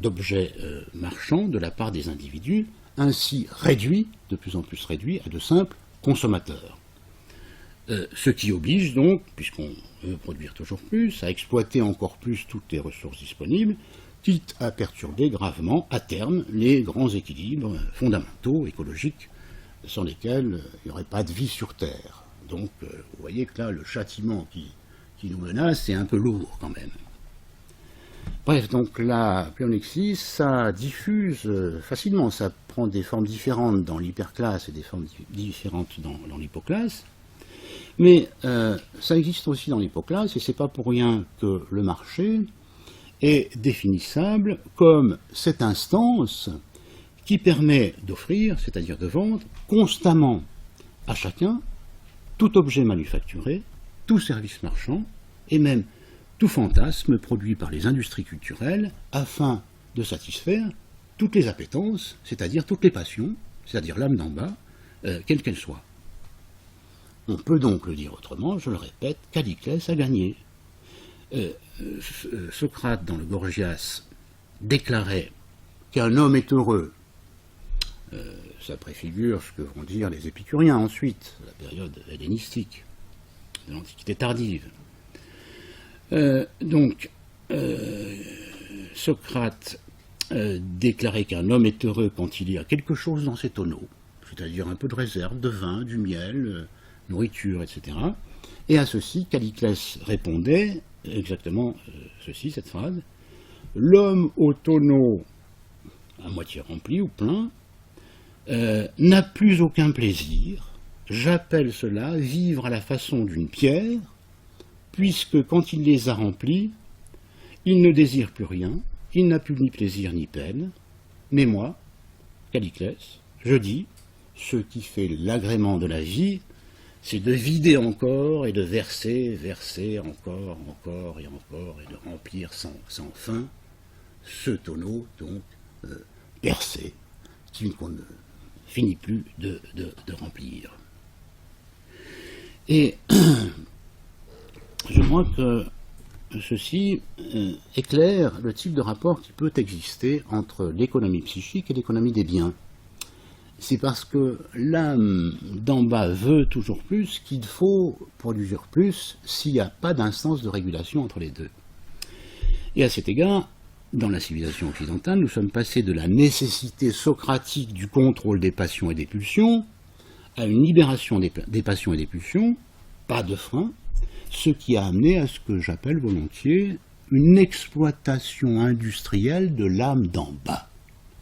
d'objets marchands de la part des individus, ainsi réduits, de plus en plus réduits, à de simples consommateurs. Ce qui oblige donc, puisqu'on veut produire toujours plus, à exploiter encore plus toutes les ressources disponibles, quitte à perturber gravement, à terme, les grands équilibres fondamentaux, écologiques, sans lesquels il n'y aurait pas de vie sur Terre. Donc vous voyez que là, le châtiment qui nous menace, c'est un peu lourd quand même. Bref, donc la pléonexie, ça diffuse facilement, ça prend des formes différentes dans l'hyperclasse et des formes différentes dans l'hypoclasse, mais ça existe aussi dans l'hypoclasse, et c'est pas pour rien que le marché est définissable comme cette instance qui permet d'offrir, c'est-à-dire de vendre, constamment à chacun tout objet manufacturé, tout service marchand, et même tout fantasme produit par les industries culturelles afin de satisfaire toutes les appétences, c'est-à-dire toutes les passions, c'est-à-dire l'âme d'en bas, quelle qu'elle soit. On peut donc le dire autrement, je le répète, Calliclès a gagné. Socrate, dans le Gorgias, déclarait qu'un homme est heureux. Ça préfigure ce que vont dire les épicuriens ensuite, la période hellénistique, de l'Antiquité tardive. Socrate déclarait qu'un homme est heureux quand il y a quelque chose dans ses tonneaux, c'est-à-dire un peu de réserve, de vin, du miel, nourriture, etc. Et à ceci, Calliclès répondait exactement ceci, cette phrase: l'homme au tonneau à moitié rempli ou plein n'a plus aucun plaisir. J'appelle cela vivre à la façon d'une pierre, puisque quand il les a remplis, il ne désire plus rien, il n'a plus ni plaisir ni peine. Mais moi, Calliclès, je dis, ce qui fait l'agrément de la vie, c'est de vider encore et de verser encore et encore, et de remplir sans fin ce tonneau, donc, percé, qu'on ne finit plus de remplir. Et je crois que ceci éclaire le type de rapport qui peut exister entre l'économie psychique et l'économie des biens. c'est parce que l'âme d'en bas veut toujours plus qu'il faut produire plus s'il n'y a pas d'instance de régulation entre les deux. Et à cet égard, dans la civilisation occidentale, nous sommes passés de la nécessité socratique du contrôle des passions et des pulsions à une libération des passions et des pulsions, pas de frein, ce qui a amené à ce que j'appelle volontiers une exploitation industrielle de l'âme d'en bas.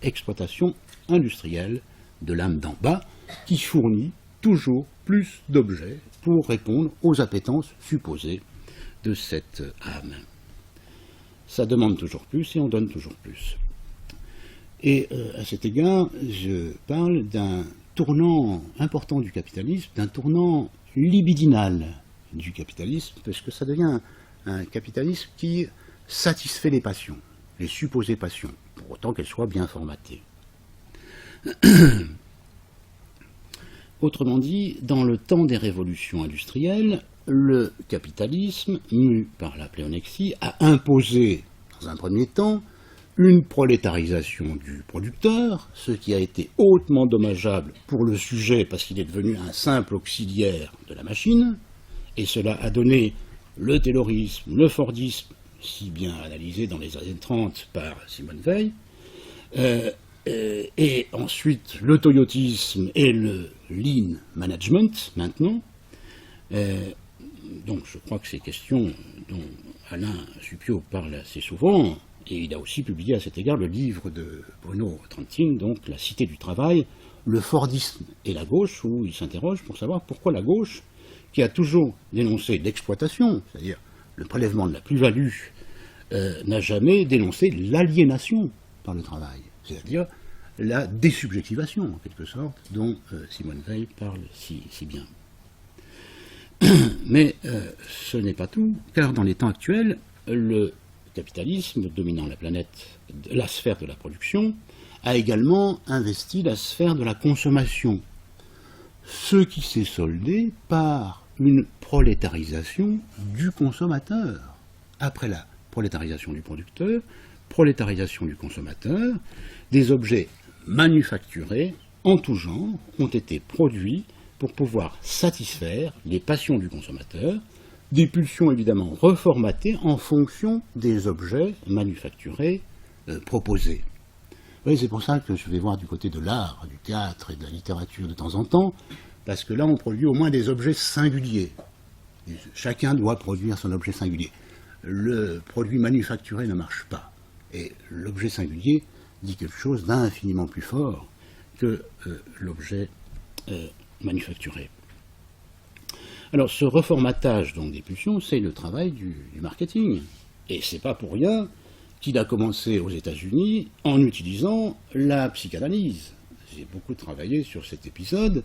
Exploitation industrielle de l'âme d'en bas, qui fournit toujours plus d'objets pour répondre aux appétences supposées de cette âme. Ça demande toujours plus et on donne toujours plus. Et à cet égard, je parle d'un tournant important du capitalisme, d'un tournant libidinal du capitalisme, parce que ça devient un capitalisme qui satisfait les passions, les supposées passions, pour autant qu'elles soient bien formatées. Autrement dit, dans le temps des révolutions industrielles, le capitalisme, mu par la pléonexie, a imposé, dans un premier temps, une prolétarisation du producteur, ce qui a été hautement dommageable pour le sujet parce qu'il est devenu un simple auxiliaire de la machine, et cela a donné le taylorisme, le fordisme, si bien analysé dans les années 30 par Simone Veil, et ensuite le toyotisme et le lean management maintenant. Donc je crois que ces questions dont Alain Suppiot parle assez souvent, et il a aussi publié à cet égard le livre de Bruno Trentin, donc La Cité du Travail, le fordisme et la gauche, où il s'interroge pour savoir pourquoi la gauche, qui a toujours dénoncé l'exploitation, c'est-à-dire le prélèvement de la plus-value, n'a jamais dénoncé l'aliénation par le travail, c'est-à-dire la désubjectivation, en quelque sorte, dont Simone Veil parle si bien. Mais ce n'est pas tout, car dans les temps actuels, le capitalisme dominant la planète, la sphère de la production, a également investi la sphère de la consommation, ce qui s'est soldé par une prolétarisation du consommateur. Après la prolétarisation du producteur, prolétarisation du consommateur, des objets manufacturés en tout genre ont été produits pour pouvoir satisfaire les passions du consommateur, des pulsions évidemment reformatées en fonction des objets manufacturés proposés. Oui, c'est pour ça que je vais voir du côté de l'art, du théâtre et de la littérature de temps en temps, parce que là on produit au moins des objets singuliers. Et chacun doit produire son objet singulier. Le produit manufacturé ne marche pas. Et l'objet singulier dit quelque chose d'infiniment plus fort que l'objet manufacturé. Alors ce reformatage donc, des pulsions, c'est le travail du marketing. Et c'est pas pour rien qu'il a commencé aux États-Unis en utilisant la psychanalyse. J'ai beaucoup travaillé sur cet épisode,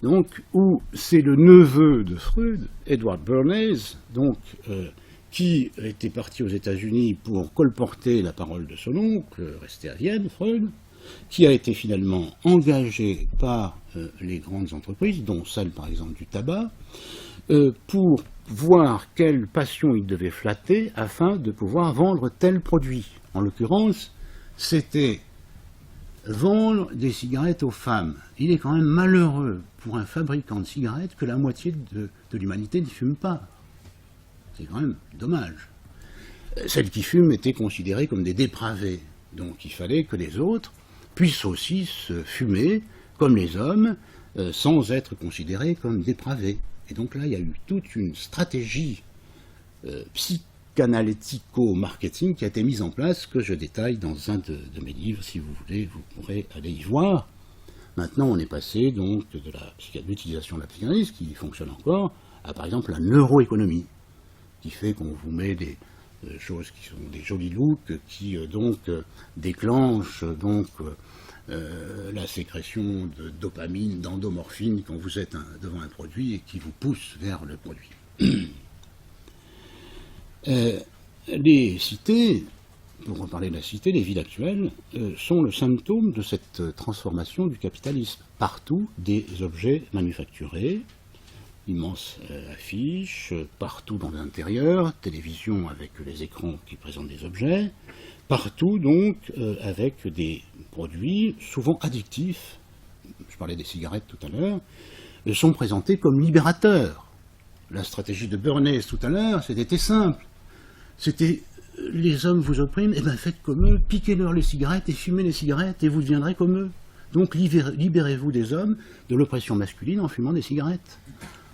donc, où c'est le neveu de Freud, Edward Bernays, donc, qui était parti aux États-Unis pour colporter la parole de son oncle, resté à Vienne, Freud, qui a été finalement engagé par les grandes entreprises, dont celle par exemple du tabac, pour voir quelle passion il devait flatter afin de pouvoir vendre tel produit. En l'occurrence, c'était vendre des cigarettes aux femmes. Il est quand même malheureux pour un fabricant de cigarettes que la moitié de l'humanité ne fume pas. C'est quand même dommage. Celles qui fument étaient considérées comme des dépravés. Donc il fallait que les autres puissent aussi se fumer comme les hommes, sans être considérés comme dépravés. Et donc là, il y a eu toute une stratégie psychanalytico-marketing qui a été mise en place, que je détaille dans un de mes livres. Si vous voulez, vous pourrez aller y voir. Maintenant, on est passé donc de l'utilisation de la psychanalyse, qui fonctionne encore, à par exemple la neuroéconomie, qui fait qu'on vous met des choses qui sont des jolis looks, qui donc déclenchent donc la sécrétion de dopamine, d'endomorphine quand vous êtes devant un produit et qui vous pousse vers le produit. Les cités, pour reparler de la cité, les villes actuelles sont le symptôme de cette transformation du capitalisme. Partout, des objets manufacturés, immenses affiches, partout dans l'intérieur, télévision avec les écrans qui présentent des objets, partout donc avec des produits souvent addictifs, je parlais des cigarettes tout à l'heure, sont présentés comme libérateurs. La stratégie de Bernays tout à l'heure, c'était simple. C'était les hommes vous oppriment, et bien faites comme eux, piquez-leur les cigarettes et fumez les cigarettes et vous deviendrez comme eux. Donc libérez-vous des hommes de l'oppression masculine en fumant des cigarettes.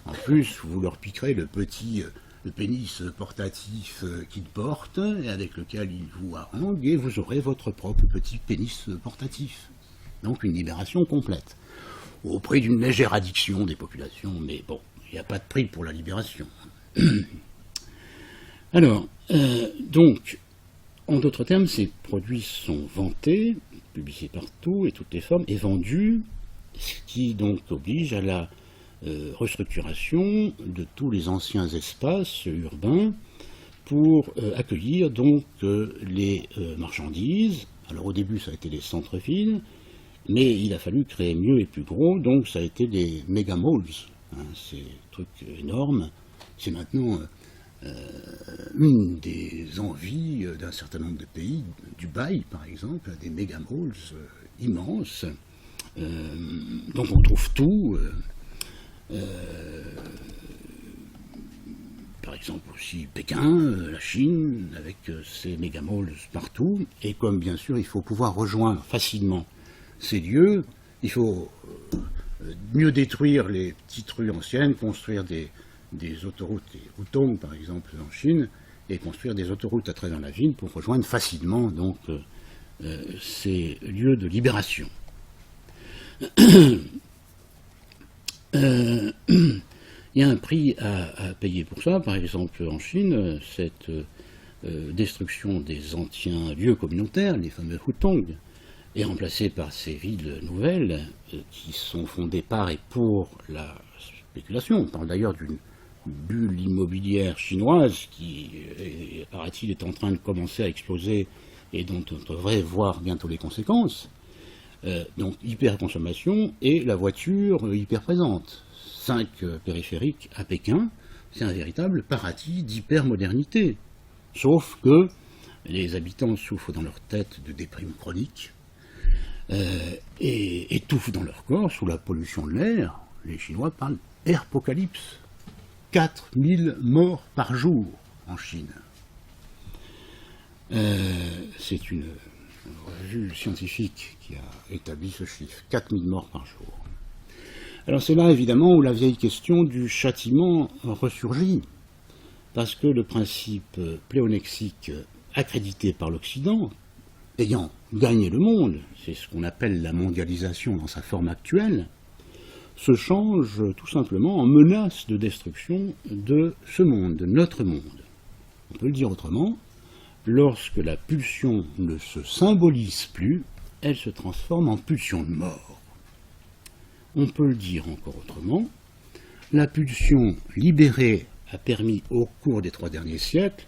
En plus, vous leur piquerez le pénis portatif qu'ils portent et avec lequel ils vous haranguent et vous aurez votre propre petit pénis portatif. Donc une libération complète. Au prix d'une légère addiction des populations, mais bon, il n'y a pas de prix pour la libération. Alors, donc, en d'autres termes, ces produits sont vantés, publiés partout et toutes les formes, et vendus, ce qui donc oblige à la restructuration de tous les anciens espaces urbains pour accueillir donc les marchandises. Alors au début, ça a été les centres-villes, mais il a fallu créer mieux et plus gros, donc ça a été des méga-malls, hein, ces trucs énormes. C'est maintenant une des envies d'un certain nombre de pays, Dubaï par exemple, a des méga-malls immenses, donc on trouve tout. Par exemple aussi Pékin, la Chine, avec ses méga-malls partout, et comme bien sûr il faut pouvoir rejoindre facilement ces lieux, il faut mieux détruire les petites rues anciennes, construire des autoroutes, les Hutong par exemple en Chine, et construire des autoroutes à travers la ville pour rejoindre facilement donc ces lieux de libération. Il y a un prix à payer pour ça. Par exemple, en Chine, cette destruction des anciens lieux communautaires, les fameux Hutong, est remplacée par ces villes nouvelles qui sont fondées par et pour la spéculation. On parle d'ailleurs d'une bulle immobilière chinoise qui, paraît-il, est en train de commencer à exploser et dont on devrait voir bientôt les conséquences. Donc hyperconsommation et la voiture hyper présente. 5 périphériques à Pékin, c'est un véritable paradis d'hypermodernité. Sauf que les habitants souffrent dans leur tête de déprime chronique et étouffent dans leur corps sous la pollution de l'air. Les Chinois parlent airpocalypse. 4000 morts par jour en Chine. C'est une revue scientifique qui a établi ce chiffre, 4000 morts par jour. Alors c'est là évidemment où la vieille question du châtiment ressurgit, parce que le principe pléonexique accrédité par l'Occident, ayant gagné le monde, c'est ce qu'on appelle la mondialisation dans sa forme actuelle, se change tout simplement en menace de destruction de ce monde, de notre monde. On peut le dire autrement, lorsque la pulsion ne se symbolise plus, elle se transforme en pulsion de mort. On peut le dire encore autrement, la pulsion libérée a permis au cours des 3 derniers siècles,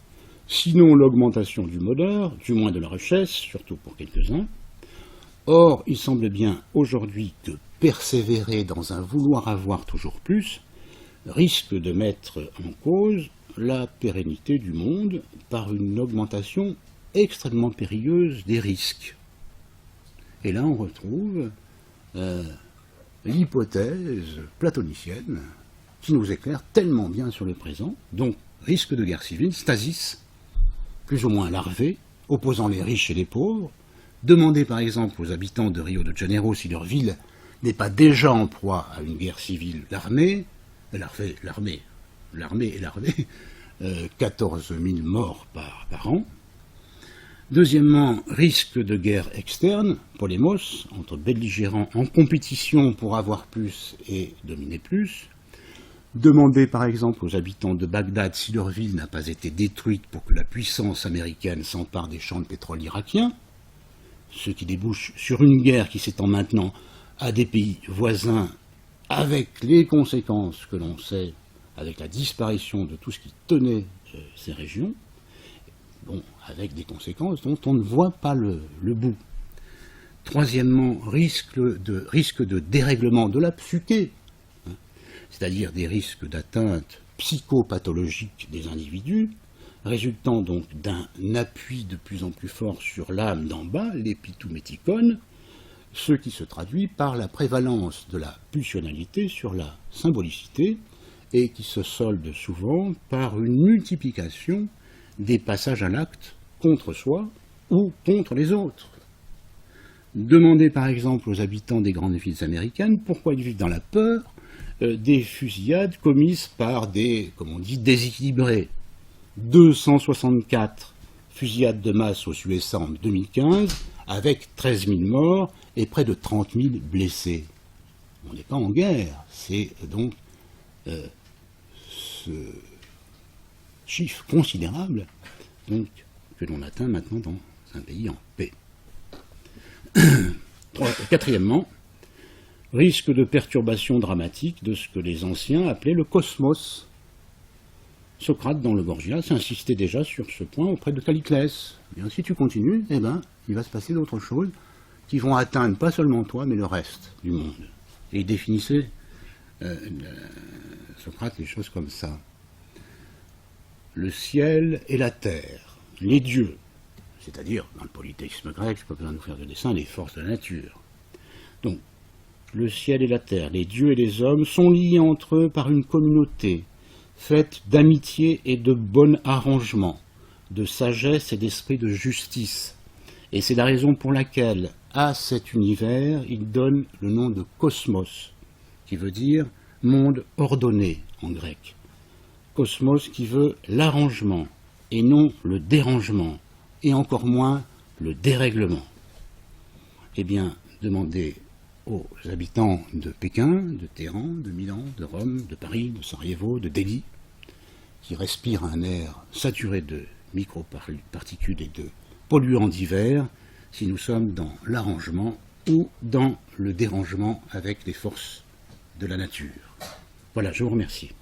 sinon l'augmentation du bonheur, du moins de la richesse, surtout pour quelques-uns. Or, il semble bien aujourd'hui que persévérer dans un vouloir avoir toujours plus risque de mettre en cause la pérennité du monde par une augmentation extrêmement périlleuse des risques. Et là, on retrouve l'hypothèse platonicienne qui nous éclaire tellement bien sur le présent, donc risque de guerre civile, stasis, plus ou moins larvé, opposant les riches et les pauvres. Demandez par exemple aux habitants de Rio de Janeiro si leur ville n'est pas déjà en proie à une guerre civile. L'armée est larvée, 14 000 morts par an. Deuxièmement, risque de guerre externe, polémos, entre belligérants en compétition pour avoir plus et dominer plus. Demandez par exemple aux habitants de Bagdad si leur ville n'a pas été détruite pour que la puissance américaine s'empare des champs de pétrole irakiens, ce qui débouche sur une guerre qui s'étend maintenant à des pays voisins avec les conséquences que l'on sait, avec la disparition de tout ce qui tenait ces régions, bon, avec des conséquences dont on ne voit pas le bout. Troisièmement, risque de dérèglement de la psyché, c'est-à-dire des risques d'atteinte psychopathologique des individus, résultant donc d'un appui de plus en plus fort sur l'âme d'en bas, l'épitouméticone, ce qui se traduit par la prévalence de la pulsionalité sur la symbolicité et qui se solde souvent par une multiplication des passages à l'acte contre soi ou contre les autres. Demandez par exemple aux habitants des grandes villes américaines pourquoi ils vivent dans la peur des fusillades commises par des, comme on dit, déséquilibrés. 264 fusillades de masse aux USA en 2015, avec 13 000 morts et près de 30 000 blessés. On n'est pas en guerre, c'est donc ce chiffre considérable donc, que l'on atteint maintenant dans un pays en paix. Quatrièmement, risque de perturbation dramatique de ce que les anciens appelaient le cosmos. Socrate, dans le Gorgias, insistait déjà sur ce point auprès de Calliclès. Et si tu continues, eh ben, il va se passer d'autres choses qui vont atteindre pas seulement toi, mais le reste du monde. Et il définissait, Socrate, les choses comme ça. Le ciel et la terre, les dieux, c'est-à-dire, dans le polythéisme grec, je n'ai pas besoin de vous faire de dessin, les forces de la nature. Donc, le ciel et la terre, les dieux et les hommes sont liés entre eux par une communauté faite d'amitié et de bon arrangement, de sagesse et d'esprit de justice. Et c'est la raison pour laquelle, à cet univers, il donne le nom de cosmos, qui veut dire monde ordonné en grec. Cosmos qui veut l'arrangement et non le dérangement, et encore moins le dérèglement. Eh bien, demandez aux habitants de Pékin, de Téhéran, de Milan, de Rome, de Paris, de Sarajevo, de Delhi, qui respirent un air saturé de microparticules et de polluants divers, si nous sommes dans l'arrangement ou dans le dérangement avec les forces de la nature. Voilà, je vous remercie.